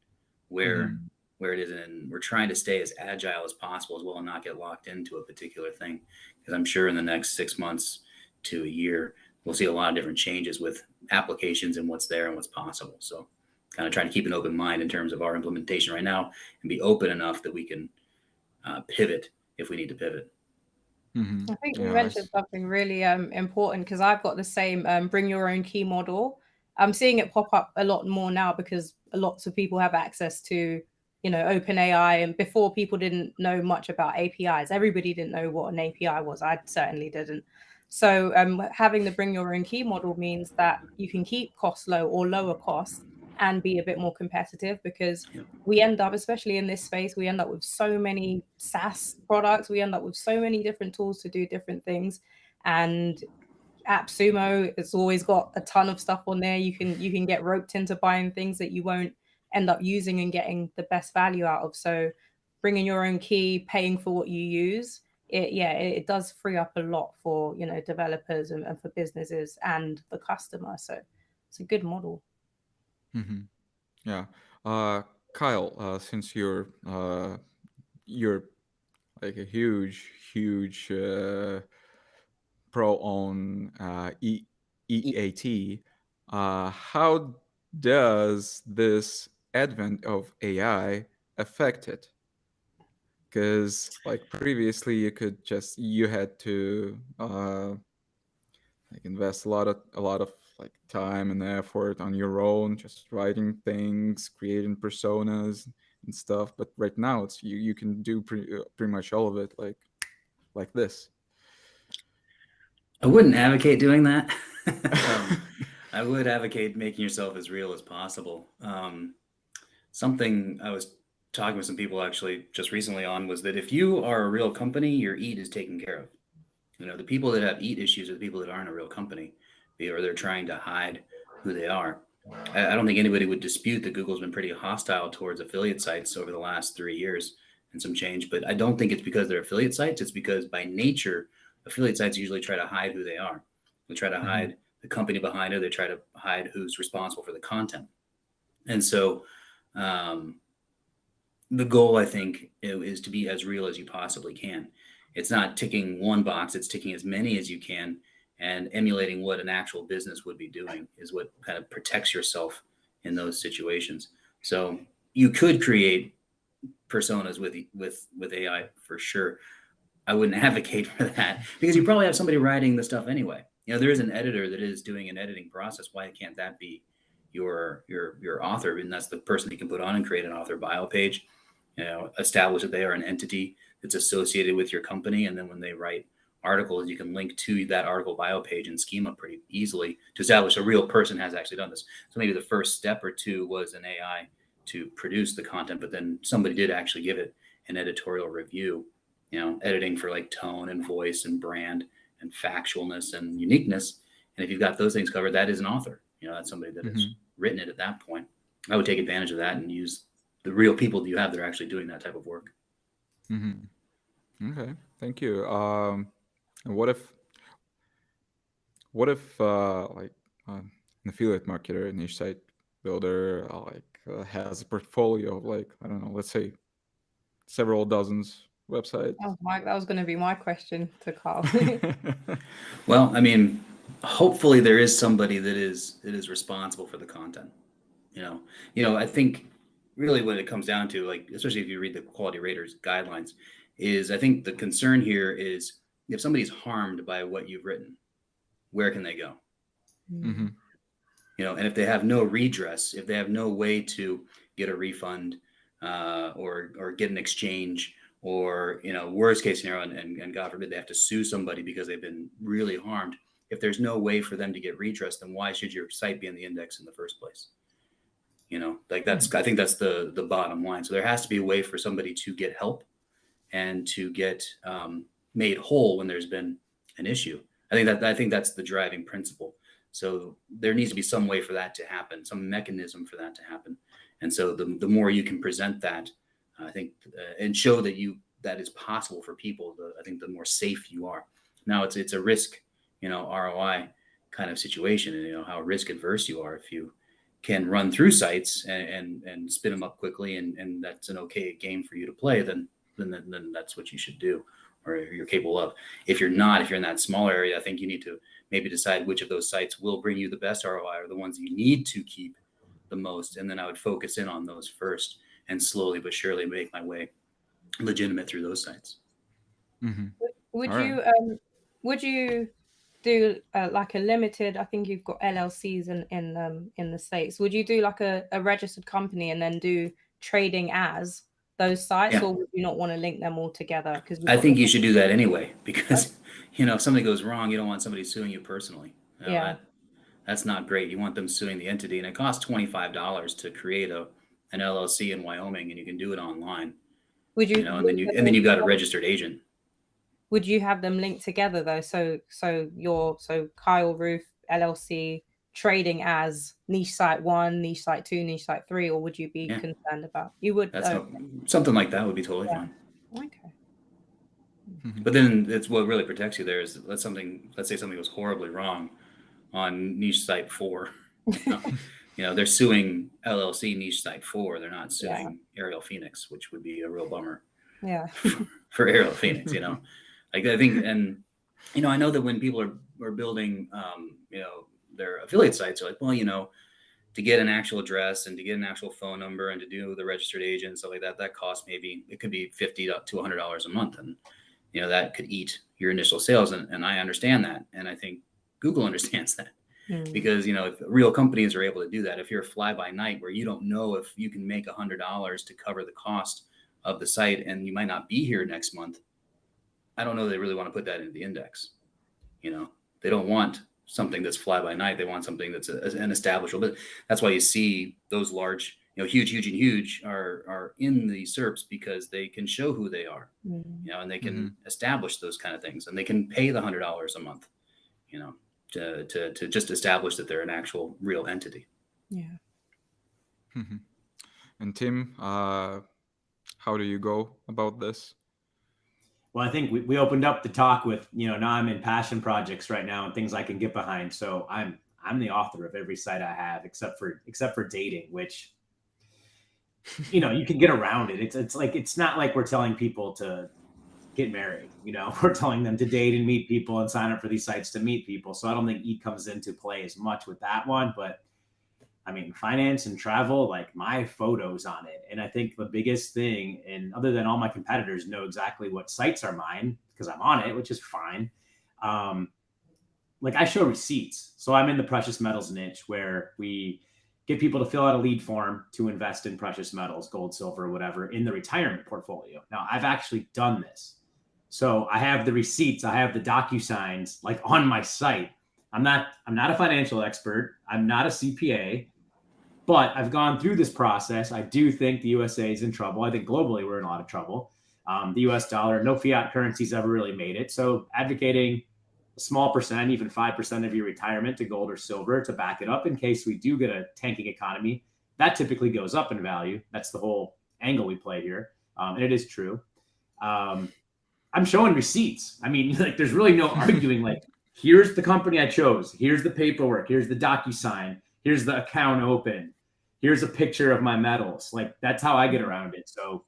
where it is. And we're trying to stay as agile as possible as well and not get locked into a particular thing. Because I'm sure in the next 6 months to a year, we'll see a lot of different changes with applications and what's there and what's possible. So kind of trying to keep an open mind in terms of our implementation right now and be open enough that we can pivot if we need to pivot. I think you mentioned something really important because I've got the same bring your own key model. I'm seeing it pop up a lot more now because lots of people have access to, OpenAI. And before, people didn't know much about APIs. Everybody didn't know what an API was. I certainly didn't. So having the bring your own key model means that you can keep costs low or lower costs and be a bit more competitive because we end up, especially in this space, we end up with so many SaaS products. We end up with so many different tools to do different things. And AppSumo, it's always got a ton of stuff on there. You can get roped into buying things that you won't end up using and getting the best value out of. So bringing your own key, paying for what you use, it does free up a lot for developers and for businesses and the customer. So it's a good model. Yeah. Kyle, since you're like a huge pro on EEAT, how does this advent of AI affect it? Because like previously you had to invest a lot of like time and effort on your own, just writing things, creating personas and stuff. But right now it's you can do pretty much all of it like this. I wouldn't advocate doing that. I would advocate making yourself as real as possible. Something I was talking with some people actually just recently on was that if you are a real company, your EAT is taken care of. The people that have EAT issues are the people that aren't a real company, or they're trying to hide who they are. I don't think anybody would dispute that Google's been pretty hostile towards affiliate sites over the last 3 years and some change, but I don't think it's because they're affiliate sites. It's because by nature, affiliate sites usually try to hide who they are. They try to hide the company behind it. They try to hide who's responsible for the content. And so the goal, I think, is to be as real as you possibly can. It's not ticking one box, it's ticking as many as you can, and emulating what an actual business would be doing is what kind of protects yourself in those situations. So you could create personas with AI for sure. I wouldn't advocate for that because you probably have somebody writing the stuff anyway. You know, there is an editor that is doing an editing process. Why can't that be your author? And that's the person you can put on and create an author bio page. You know, establish that they are an entity that's associated with your company, and then when they write articles, you can link to that article bio page and schema pretty easily to establish a real person has actually done this. So maybe the first step or two was an AI to produce the content, but then somebody did actually give it an editorial review, you know, editing for like tone and voice and brand and factualness and uniqueness. And if you've got those things covered, that is an author. You know, that's somebody that has written it at that point. I would take advantage of that and use the real people that you have that are actually doing that type of work. Okay, thank you. And what if like an affiliate marketer, a niche site builder, has a portfolio of like, I don't know, let's say several dozens websites? Oh, Mike, that was going to be my question to Carl. Well, I mean, hopefully there is somebody that is responsible for the content. You know, I think really what it comes down to, like, especially if you read the quality raters guidelines, is I think the concern here is if somebody's harmed by what you've written, where can they go? You know, and if they have no redress, if they have no way to get a refund or get an exchange, or, you know, worst case scenario, and God forbid they have to sue somebody because they've been really harmed. If there's no way for them to get redress, then why should your site be in the index in the first place? You know, like that's, I think that's the bottom line. So there has to be a way for somebody to get help and to get made whole when there's been an issue. I think that's the driving principle. So there needs to be some way for that to happen, some mechanism for that to happen. And so the more you can present that, I think, and show that that is possible for people, I think the more safe you are. Now it's a risk, you know, ROI kind of situation, and you know how risk adverse you are. If you can run through sites and spin them up quickly, and that's an okay game for you to play, then that's what you should do, or you're capable of. If you're not, if you're in that small area, I think you need to maybe decide which of those sites will bring you the best ROI, or the ones you need to keep the most. And then I would focus in on those first, and slowly but surely make my way legitimate through those sites. Would you do like a limited? I think you've got LLCs in the States. Would you do like a registered company and then do trading as those sites, or would you not want to link them all together? Because I think you should do that anyway, because you know, if something goes wrong, you don't want somebody suing you personally. You know, that's not great. You want them suing the entity, and it costs $25 to create an LLC in Wyoming, and you can do it online. Would you know, and then you've got a registered agent. Would you have them linked together though? So Kyle Roof LLC trading as niche site 1, niche site 2, niche site 3, or would you be concerned about? You would. Something like that would be totally fine. Okay. But then it's what really protects you there is let's say something goes horribly wrong on niche site 4. You know, they're suing LLC niche site 4. They're not suing Ariel Phoenix, which would be a real bummer. Yeah. For Ariel Phoenix, you know, like I think, and you know, I know that when people are building, you know, their affiliate sites, are like, well, you know, to get an actual address and to get an actual phone number and to do the registered agent and stuff like that, that costs it could be $50 to $100 a month, and you know that could eat your initial sales, and I understand that, and I think Google understands that. Because, you know, if real companies are able to do that, if you're a fly by night where you don't know if you can make $100 to cover the cost of the site and you might not be here next month, I don't know they really want to put that into the index. You know, they don't want something that's fly by night. They want something that's an establishable. But that's why you see those large, you know, huge are in the SERPs, because they can show who they are, you know, and they can establish those kind of things, and they can pay the $100 a month, you know, to just establish that they're an actual real entity. Yeah. And Tim, how do you go about this? Well, I think we opened up the talk with, now I'm in passion projects right now and things I can get behind. So I'm the author of every site I have except for dating, which you can get around it. It's like, it's not like we're telling people to get married, we're telling them to date and meet people and sign up for these sites to meet people. So I don't think EEAT comes into play as much with that one, but I mean, finance and travel, like my photos on it. And I think the biggest thing, and other than all my competitors know exactly what sites are mine because I'm on it, which is fine. Like I show receipts. So I'm in the precious metals niche where we get people to fill out a lead form to invest in precious metals, gold, silver, whatever, in the retirement portfolio. Now I've actually done this. So I have the receipts, I have the DocuSigns like on my site. I'm not a financial expert. I'm not a CPA, but I've gone through this process. I do think the USA is in trouble. I think globally we're in a lot of trouble. The US dollar, no fiat currencies ever really made it. So advocating a small percent, even 5% of your retirement to gold or silver to back it up in case we do get a tanking economy, that typically goes up in value. That's the whole angle we play here. And it is true. I'm showing receipts. I mean, like there's really no arguing like, here's the company I chose. Here's the paperwork. Here's the DocuSign. Here's the account open. Here's a picture of my metals. Like that's how I get around it. So,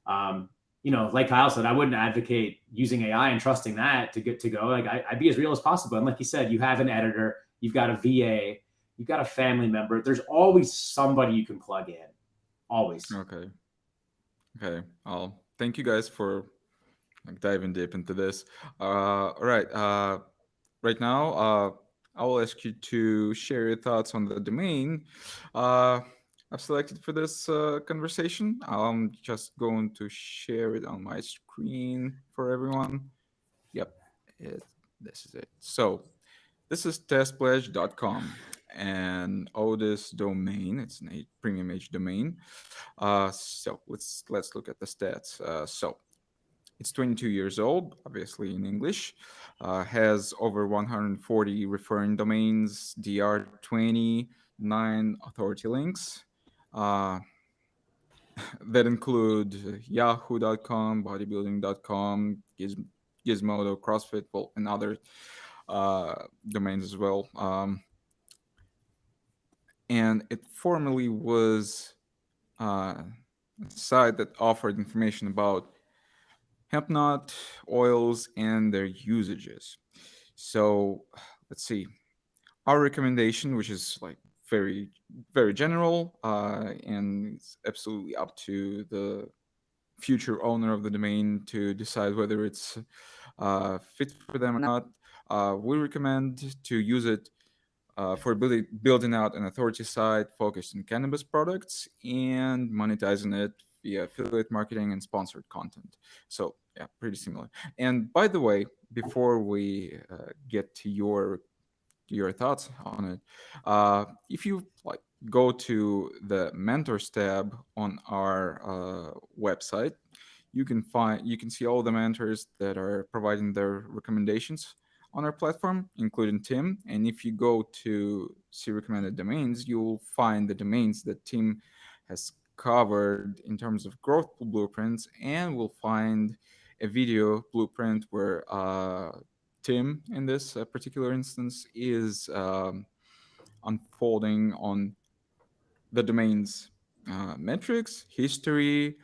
like Kyle said, I wouldn't advocate using AI and trusting that to get to go. Like I'd be as real as possible. And like you said, you have an editor, you've got a VA, you've got a family member. There's always somebody you can plug in. Always. Okay. I'll thank you guys for diving deep into this. All right. Right now, I will ask you to share your thoughts on the domain I've selected for this conversation. I'm just going to share it on my screen for everyone. Yep, this is it. So this is testpledge.com, and Odys domain. It's a premium age domain. So let's look at the stats. So it's 22 years old, obviously in English, has over 140 referring domains, DR20, 9 authority links that include yahoo.com, bodybuilding.com, Gizmodo, CrossFit, and other domains as well. And it formerly was a site that offered information about hemp nut oils and their usages. So let's see. Our recommendation, which is like very, very general, and it's absolutely up to the future owner of the domain to decide whether it's fit for them or not. We recommend to use it for building out an authority site focused on cannabis products and monetizing it via affiliate marketing and sponsored content. So yeah, pretty similar. And by the way, before we get to your thoughts on it, if you go to the mentors tab on our website, you can see all the mentors that are providing their recommendations on our platform, including Tim. And if you go to see recommended domains, you'll find the domains that Tim has covered in terms of growth blueprints, and we'll find a video blueprint where Tim, in this particular instance, is unfolding on the domain's metrics, history,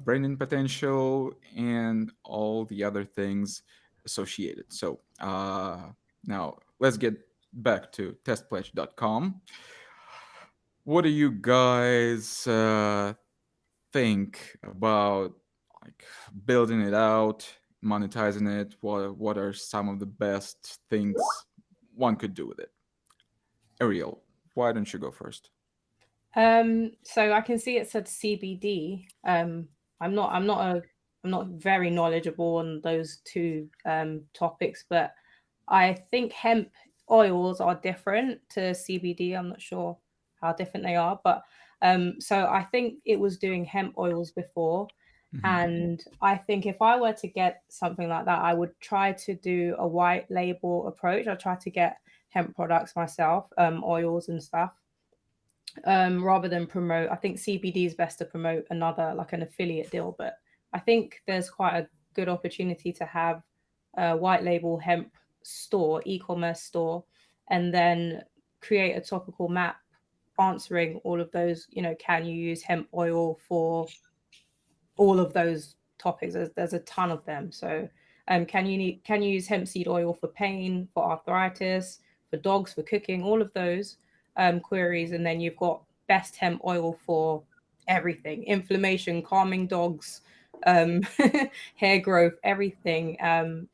branding potential, and all the other things associated. So now let's get back to testpledge.com. What do you guys think about building it out, monetizing it? What are some of the best things one could do with it? Ariel, why don't you go first? So I can see it said CBD. I'm not very knowledgeable on those two topics, but I think hemp oils are different to CBD. I'm not sure how different they are, but so I think it was doing hemp oils before. Mm-hmm. And I think if I were to get something like that, I would try to do a white label approach. I try to get hemp products myself, oils and stuff. rather than promote. I think CBD is best to promote another, like an affiliate deal, but I think there's quite a good opportunity to have a white label hemp store, e-commerce store, and then create a topical map answering all of those, can you use hemp oil for all of those topics? There's a ton of them. So can you use hemp seed oil for pain, for arthritis, for dogs, for cooking, all of those queries. And then you've got best hemp oil for everything: inflammation, calming dogs, um, hair growth, everything. And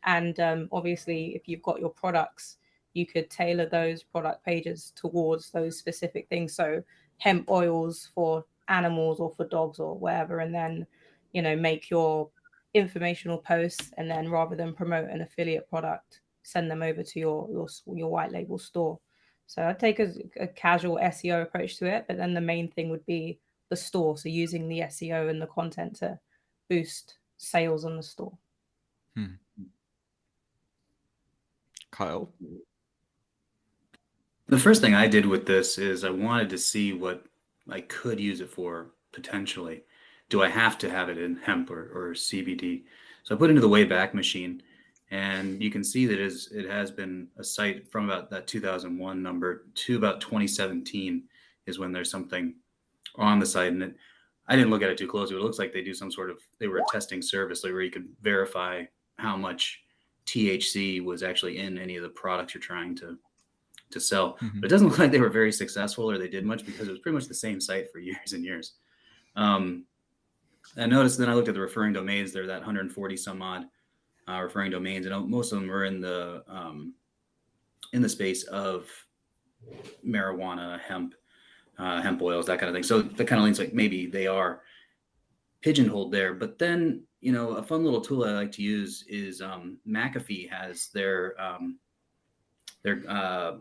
obviously, if you've got your products, you could tailor those product pages towards those specific things. So hemp oils for animals or for dogs or whatever, and then make your informational posts, and then rather than promote an affiliate product, send them over to your white label store. So I'd take a casual SEO approach to it, but then the main thing would be the store. So using the SEO and the content to boost sales on the store. Kyle? The first thing I did with this is I wanted to see what I could use it for potentially. Do I have to have it in hemp or CBD? So I put it into the Wayback Machine, and you can see that it has been a site from about that 2001 number to about 2017 is when there's something on the site. And I didn't look at it too closely. It looks like they do they were a testing service where you could verify how much THC was actually in any of the products you're trying to sell. But it doesn't look like they were very successful or they did much, because it was pretty much the same site for years and years. I noticed, then I looked at the referring domains. There are that 140 some odd referring domains, and most of them are in the space of marijuana, hemp oils, that kind of thing. So that kind of links like maybe they are pigeonholed there. But then, a fun little tool I like to use is McAfee has their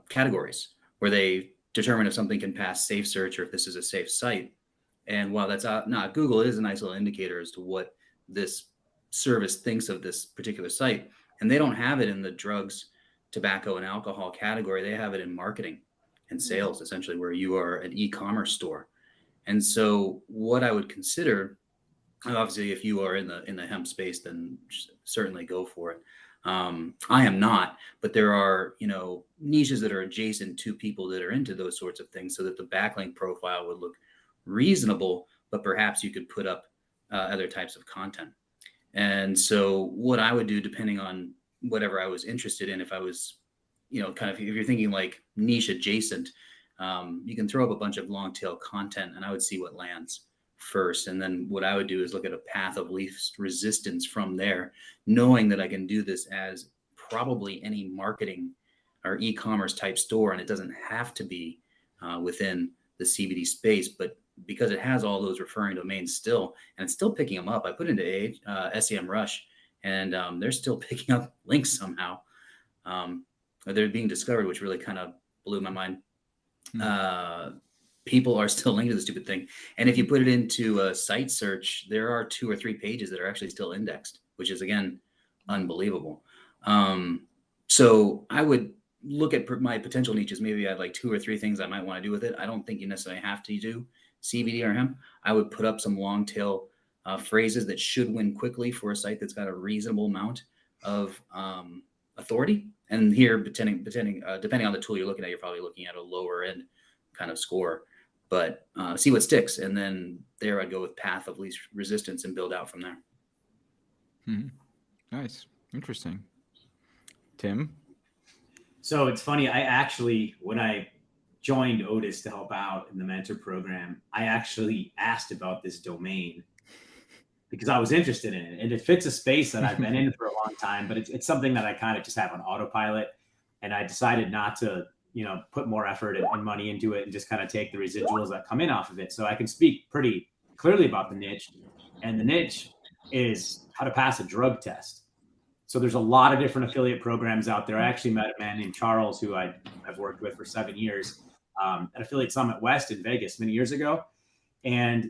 categories where they determine if something can pass safe search or if this is a safe site. And while that's not Google, it is a nice little indicator as to what this service thinks of this particular site. And they don't have it in the drugs, tobacco, and alcohol category. They have it in marketing and sales, essentially, where you are an e-commerce store. And so what I would consider, obviously, if you are in the hemp space, then certainly go for it. I am not, but there are, niches that are adjacent to people that are into those sorts of things, so that the backlink profile would look reasonable, but perhaps you could put up other types of content. And so what I would do, depending on whatever I was interested in, if I was, kind of, if you're thinking like niche adjacent, you can throw up a bunch of long tail content, and I would see what lands first. And then what I would do is look at a path of least resistance from there, knowing that I can do this as probably any marketing or e-commerce type store. And it doesn't have to be within the CBD space, but because it has all those referring domains still, and it's still picking them up. I put into SEMrush, and they're still picking up links somehow. They're being discovered, which really kind of blew my mind. People are still linked to the stupid thing. And if you put it into a site search, there are 2 or 3 pages that are actually still indexed, which is, again, unbelievable. So I would look at my potential niches. Maybe I have like 2 or 3 things I might want to do with it. I don't think you necessarily have to do CBD or hemp. I would put up some long tail phrases that should win quickly for a site that's got a reasonable amount of authority. And here, depending on the tool you're looking at, you're probably looking at a lower end kind of score. But see what sticks, and then there I'd go with path of least resistance and build out from there. Nice, interesting. Tim? So it's funny. I actually, when I joined Odys to help out in the mentor program, I actually asked about this domain because I was interested in it, and it fits a space that I've been in for a long time. But it's something that I kind of just have on autopilot, and I decided not to put more effort and money into it and just kind of take the residuals that come in off of it. So I can speak pretty clearly about the niche, and the niche is how to pass a drug test. So there's a lot of different affiliate programs out there. I actually met a man named Charles, who I've worked with for 7 years at Affiliate Summit West in Vegas many years ago. And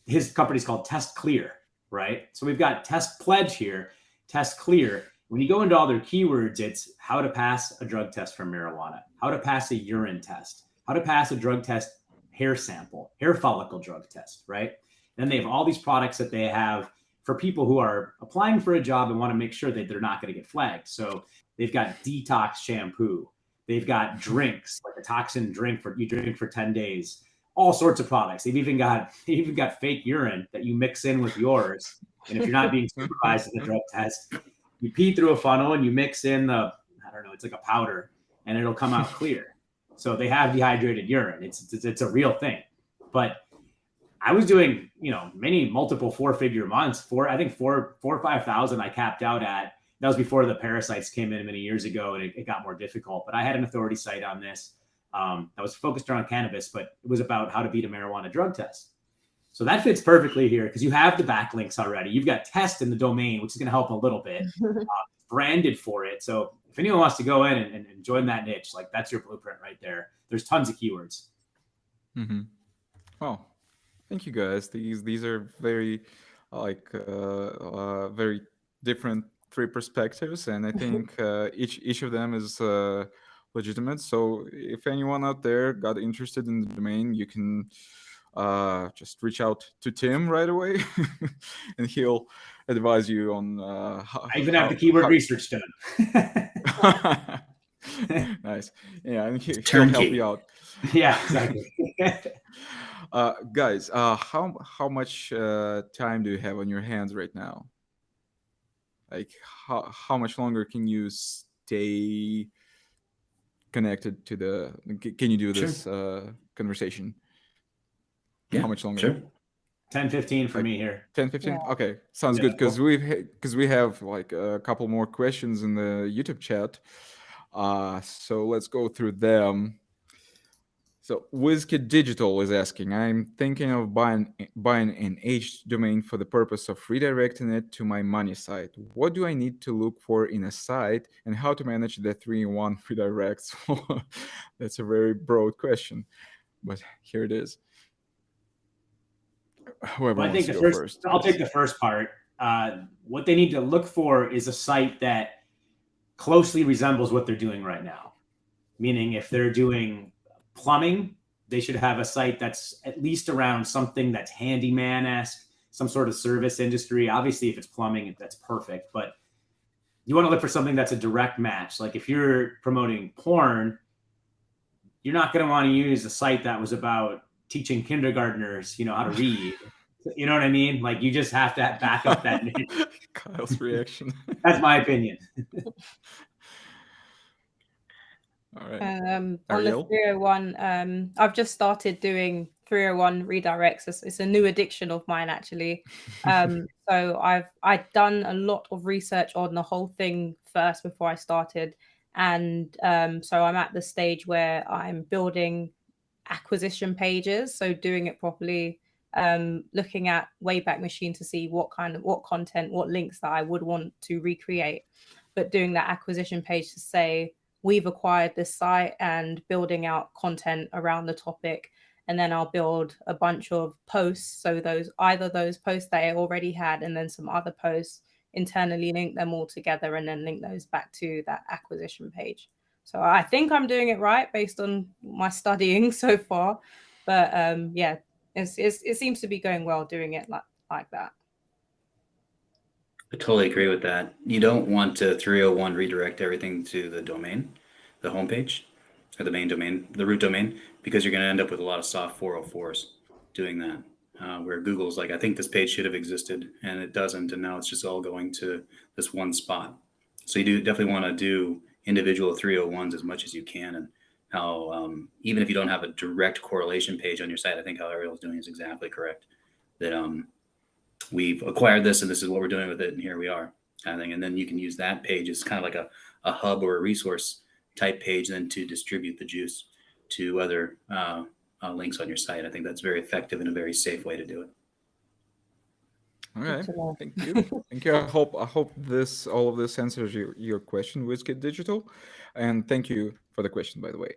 his company's called Test Clear, right? So we've got Test Pledge here, Test Clear. When you go into all their keywords, it's how to pass a drug test for marijuana, how to pass a urine test, how to pass a drug test hair sample, hair follicle drug test, right? Then they have all these products that they have for people who are applying for a job and want to make sure that they're not going to get flagged. So they've got detox shampoo. They've got drinks, like a toxin drink for you drink for 10 days, all sorts of products. They've even got fake urine that you mix in with yours. And if you're not being supervised in the drug test, you pee through a funnel and you mix in it's like a powder and it'll come out clear. So they have dehydrated urine. It's a real thing. But I was doing, multiple 4-figure months, I think 4 or 5,000 I capped out at. That was before the parasites came in many years ago and it got more difficult. But I had an authority site on this that was focused around cannabis, but it was about how to beat a marijuana drug test. So that fits perfectly here because you have the backlinks already. You've got test in the domain, which is going to help a little bit. Branded for it. So if anyone wants to go in and join that niche, like that's your blueprint right there. There's tons of keywords. Mm-hmm. Oh, thank you guys. These are very very different 3 perspectives, and I think each of them is legitimate. So if anyone out there got interested in the domain, you can just reach out to Tim right away, and he'll advise you on how. I even have the keyword research done. Nice. Yeah, and he'll Turnkey. help you out. Yeah, exactly. Guys, how much time do you have on your hands right now? Like, how much longer can you stay connected to the? Can you do this conversation? Yeah, How much longer? Sure. 10-15 for me here. 10-15. Yeah. Okay, sounds good because we have like a couple more questions in the YouTube chat. So let's go through them. So WizKid Digital is asking, I'm thinking of buying an H domain for the purpose of redirecting it to my money site. What do I need to look for in a site and how to manage the 3-in-1 redirects? That's a very broad question, but here it is. Whoever I wants think to go first. I'll take the first part. What they need to look for is a site that closely resembles what they're doing right now. Meaning if they're doing plumbing, they should have a site that's at least around something that's handyman-esque, some sort of service industry. Obviously, if it's plumbing, that's perfect. But you want to look for something that's a direct match. Like if you're promoting porn, you're not going to want to use a site that was about teaching kindergartners, how to read. You know what I mean? Like you just have to back up that niche. Kyle's reaction. That's my opinion. All right. On the Ariel? 301, I've just started doing 301 redirects. It's a new addiction of mine, actually. So I've done a lot of research on the whole thing first before I started. And so I'm at the stage where I'm building acquisition pages. So doing it properly, looking at Wayback Machine to see what content, what links that I would want to recreate. But doing that acquisition page to say, we've acquired this site and building out content around the topic. And then I'll build a bunch of posts. So those posts that I already had and then some other posts, internally link them all together and then link those back to that acquisition page. So I think I'm doing it right based on my studying so far. But it seems to be going well doing it like that. I totally agree with that. You don't want to 301 redirect everything to the domain, the homepage, or the main domain, the root domain, because you're going to end up with a lot of soft 404s doing that. Where Google's like, I think this page should have existed, and it doesn't, and now it's just all going to this one spot. So you do definitely want to do individual 301s as much as you can, and how even if you don't have a direct correlation page on your site, I think how Ariel's doing is exactly correct. That we've acquired this and this is what we're doing with it and here we are kind of thing. And then you can use that page as kind of like a hub or a resource type page then to distribute the juice to other links on your site. I think that's very effective and a very safe way to do it. Okay, thank you. Thank you. I hope all of this answers your question, WizKid Digital, and thank you for the question, by the way.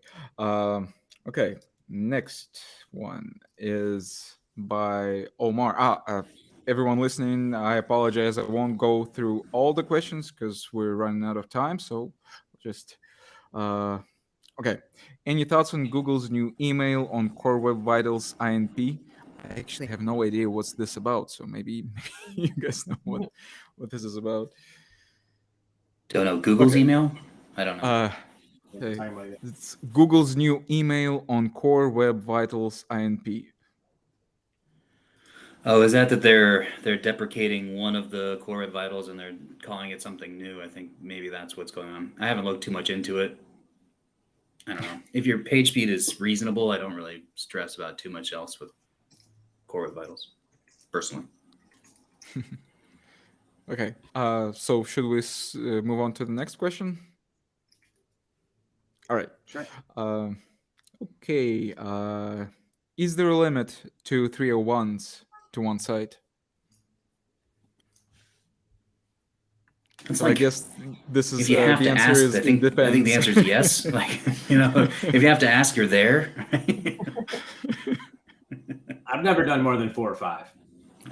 Okay, next one is by Omar. Everyone listening, I apologize. I won't go through all the questions because we're running out of time. So just Okay. Any thoughts on Google's new email on Core Web Vitals INP? I actually have no idea what's this about, so maybe you guys know what this is about. Don't know. Google's Okay. email? I don't know. Hey, Talking about it. it's Google's new email on Core Web Vitals INP. Oh, is that they're deprecating one of the Core Web Vitals and they're calling it something new? I think maybe that's what's going on. I haven't looked too much into it. I don't know. If your page speed is reasonable, I don't really stress about too much else with Core Web Vitals, personally. Okay. So should we move on to the next question? All right. Sure. Okay. Is there a limit to 301s to one site? It's So I like, guess this is if you have the to answer ask, is I it think depends. the answer is yes. Like, if you have to ask, you're there. Right? I've never done more than 4 or 5.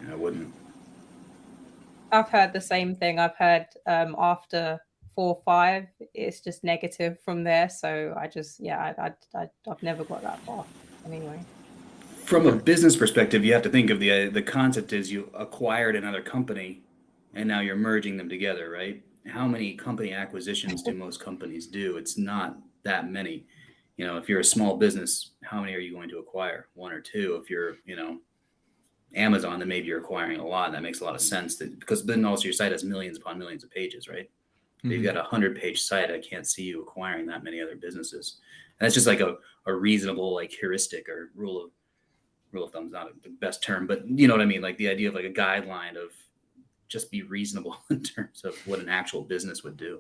I wouldn't. I've heard the same thing. I've heard after 4 or 5, it's just negative from there. So I just, I've never got that far anyway. From a business perspective, you have to think of the concept is you acquired another company and now you're merging them together, right? How many company acquisitions do most companies do? It's not that many. If you're a small business, how many are you going to acquire? 1 or 2. If you're, Amazon, then maybe you're acquiring a lot. That makes a lot of sense because then also your site has millions upon millions of pages, right? If you've got a 100-page site, I can't see you acquiring that many other businesses. And that's just like a reasonable like heuristic or rule of thumb's not the best term, but you know what I mean? Like the idea of like a guideline of just be reasonable in terms of what an actual business would do.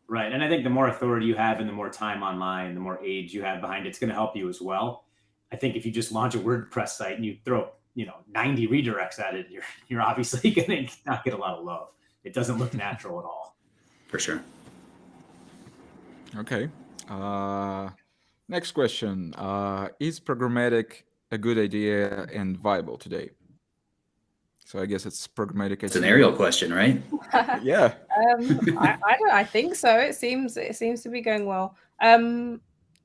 Right. And I think the more authority you have and the more time online, the more age you have behind it, it's going to help you as well. I think if you just launch a WordPress site and you throw, 90 redirects at it, you're obviously going to not get a lot of love. It doesn't look natural at all. For sure. Okay. Next question. Is programmatic a good idea and viable today? So I guess it's programmatic. It's an aerial question, right? Yeah. I think so. It seems to be going well.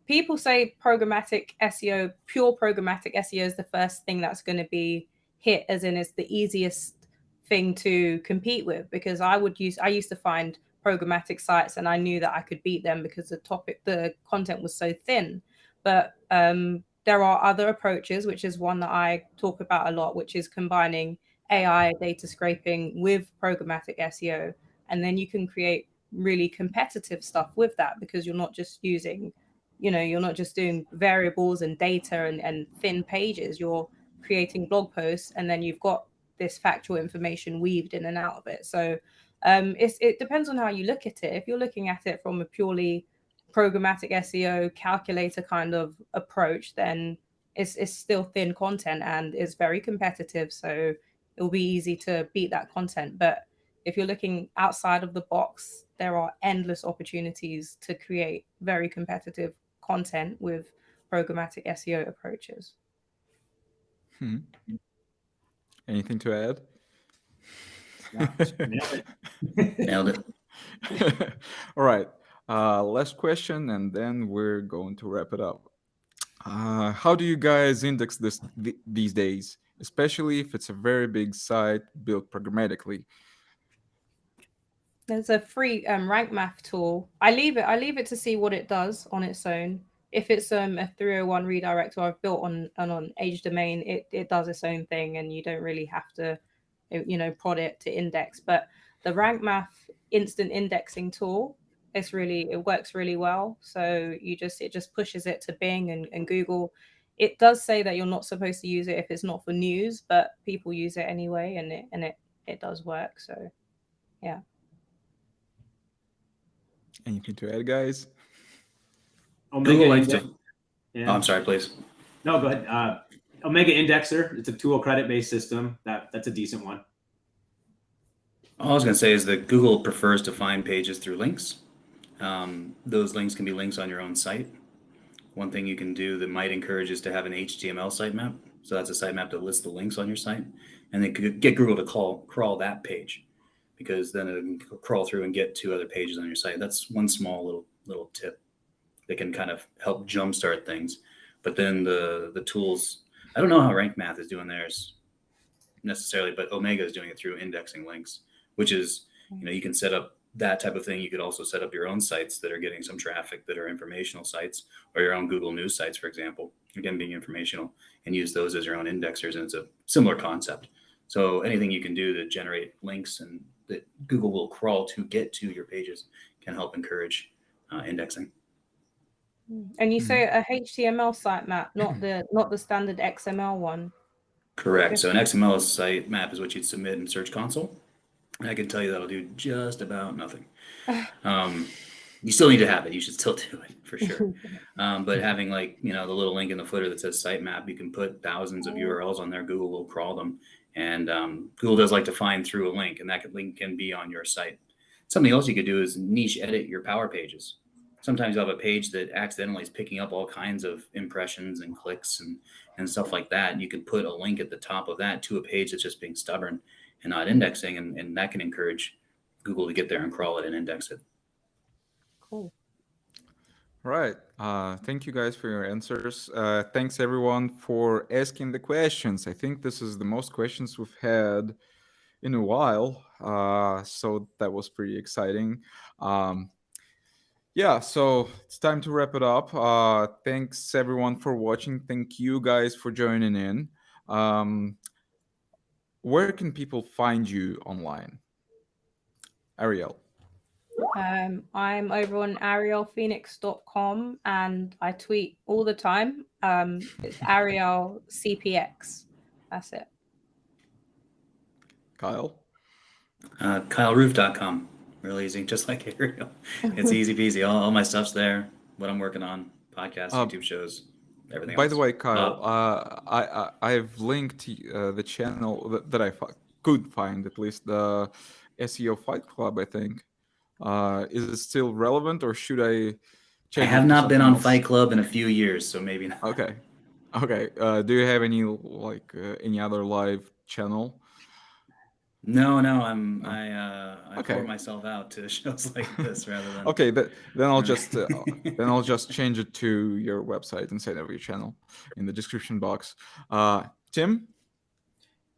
People say programmatic SEO, pure programmatic SEO is the first thing that's going to be hit, as in it's the easiest thing to compete with, because I used to find programmatic sites and I knew that I could beat them because the content was so thin. But there are other approaches, which is one that I talk about a lot, which is combining AI data scraping with programmatic SEO. And then you can create really competitive stuff with that, because you're not just using, you're not just doing variables and data and thin pages. You're creating blog posts, and then you've got this factual information weaved in and out of it. So it depends on how you look at it. If you're looking at it from a purely programmatic SEO calculator kind of approach, then it's still thin content and it's very competitive. So it'll be easy to beat that content. But if you're looking outside of the box, there are endless opportunities to create very competitive content with programmatic SEO approaches. Anything to add? Yeah, nailed it. Nailed it. All right. Last question, and then we're going to wrap it up. How do you guys index these days, especially if it's a very big site built programmatically? There's a free rank math tool. I leave it to see what it does on its own. If it's a 301 redirect or I've built on age domain, it does its own thing, and you don't really have to, prod it to index. But the rank math instant indexing tool, it works really well. So it just pushes it to Bing and Google. It does say that you're not supposed to use it if it's not for news, but people use it anyway, and it does work. So yeah. Anything to add, guys? Google likes Index. to. Yeah. Oh, I'm sorry, please. No, go ahead. Omega Indexer. It's a tool credit-based system. That's a decent one. All I was going to say is that Google prefers to find pages through links. Those links can be links on your own site. One thing you can do that might encourage is to have an HTML sitemap. So that's a sitemap that lists the links on your site, and then get Google to crawl that page, because then it can crawl through and get to other pages on your site. That's one small little tip that can kind of help jumpstart things. But then the tools, I don't know how Rank Math is doing theirs necessarily, but Omega is doing it through indexing links, which is, you can set up that type of thing. You could also set up your own sites that are getting some traffic that are informational sites, or your own Google News sites, for example, again, being informational, and use those as your own indexers. And it's a similar concept. So anything you can do to generate links and that Google will crawl to get to your pages can help encourage indexing. And you say a HTML sitemap, not the standard XML one. Correct. So an XML sitemap is what you'd submit in Search Console. And I can tell you that'll do just about nothing. You still need to have it. You should still do it for sure. But having like, the little link in the footer that says sitemap, you can put thousands of URLs on there. Google will crawl them. And Google does like to find through a link, and that link can be on your site. Something else you could do is niche edit your power pages. Sometimes you'll have a page that accidentally is picking up all kinds of impressions and clicks and stuff like that. And you can put a link at the top of that to a page that's just being stubborn and not indexing. And that can encourage Google to get there and crawl it and index it. Cool. Right. Thank you guys for your answers. Thanks everyone for asking the questions. I think this is the most questions we've had in a while. So that was pretty exciting. Yeah, so it's time to wrap it up. Thanks everyone for watching. Thank you guys for joining in. Where can people find you online? Ariel. I'm over on arielphoenix.com and I tweet all the time. It's Ariel CPX. That's it. Kyle. KyleRoof.com. Real easy, just like Ariel. It's easy peasy. All my stuff's there. What I'm working on, podcasts, YouTube shows, everything By else. the way, Kyle, I've linked the channel that I could find, at least the SEO Fight Club, I think. Is it still relevant, or should I I change have it to not been something on else? Fight Club in a few years, so maybe not. Okay. Do you have any any other live channel? No, Oh. I Okay. pour myself out to shows like this rather than. Okay, then I'll just change it to your website instead of your channel in the description box. Tim?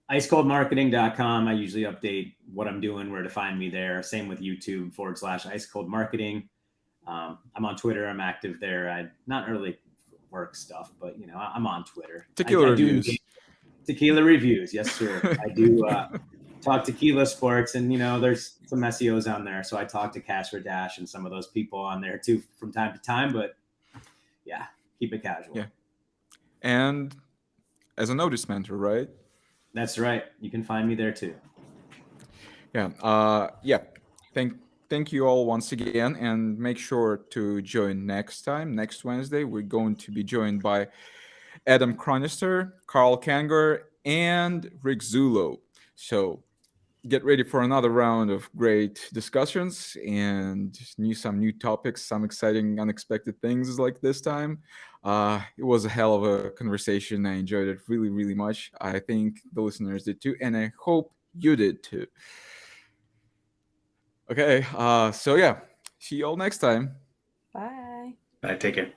icecoldmarketing.com. I usually update what I'm doing, where to find me there. Same with YouTube /icecoldmarketing. I'm on Twitter. I'm active there. I not really work stuff, but I'm on Twitter. Tequila reviews. Tequila reviews, yes sir. I do talk tequila sports, and there's some SEOs on there, so I talk to Casper Dash and some of those people on there too from time to time. But yeah, keep it casual. Yeah. And as an Odys mentor, right? That's right. You can find me there too. Yeah. Thank you all once again, and make sure to join next time. Next Wednesday, we're going to be joined by Adam Chronister, Carl Kanger, and Rick Zulo. So get ready for another round of great discussions and some new topics, some exciting, unexpected things like this time. It was a hell of a conversation. I enjoyed it really, really much. I think the listeners did too, and I hope you did too. Okay, so yeah, see you all next time. Bye. Bye, take care.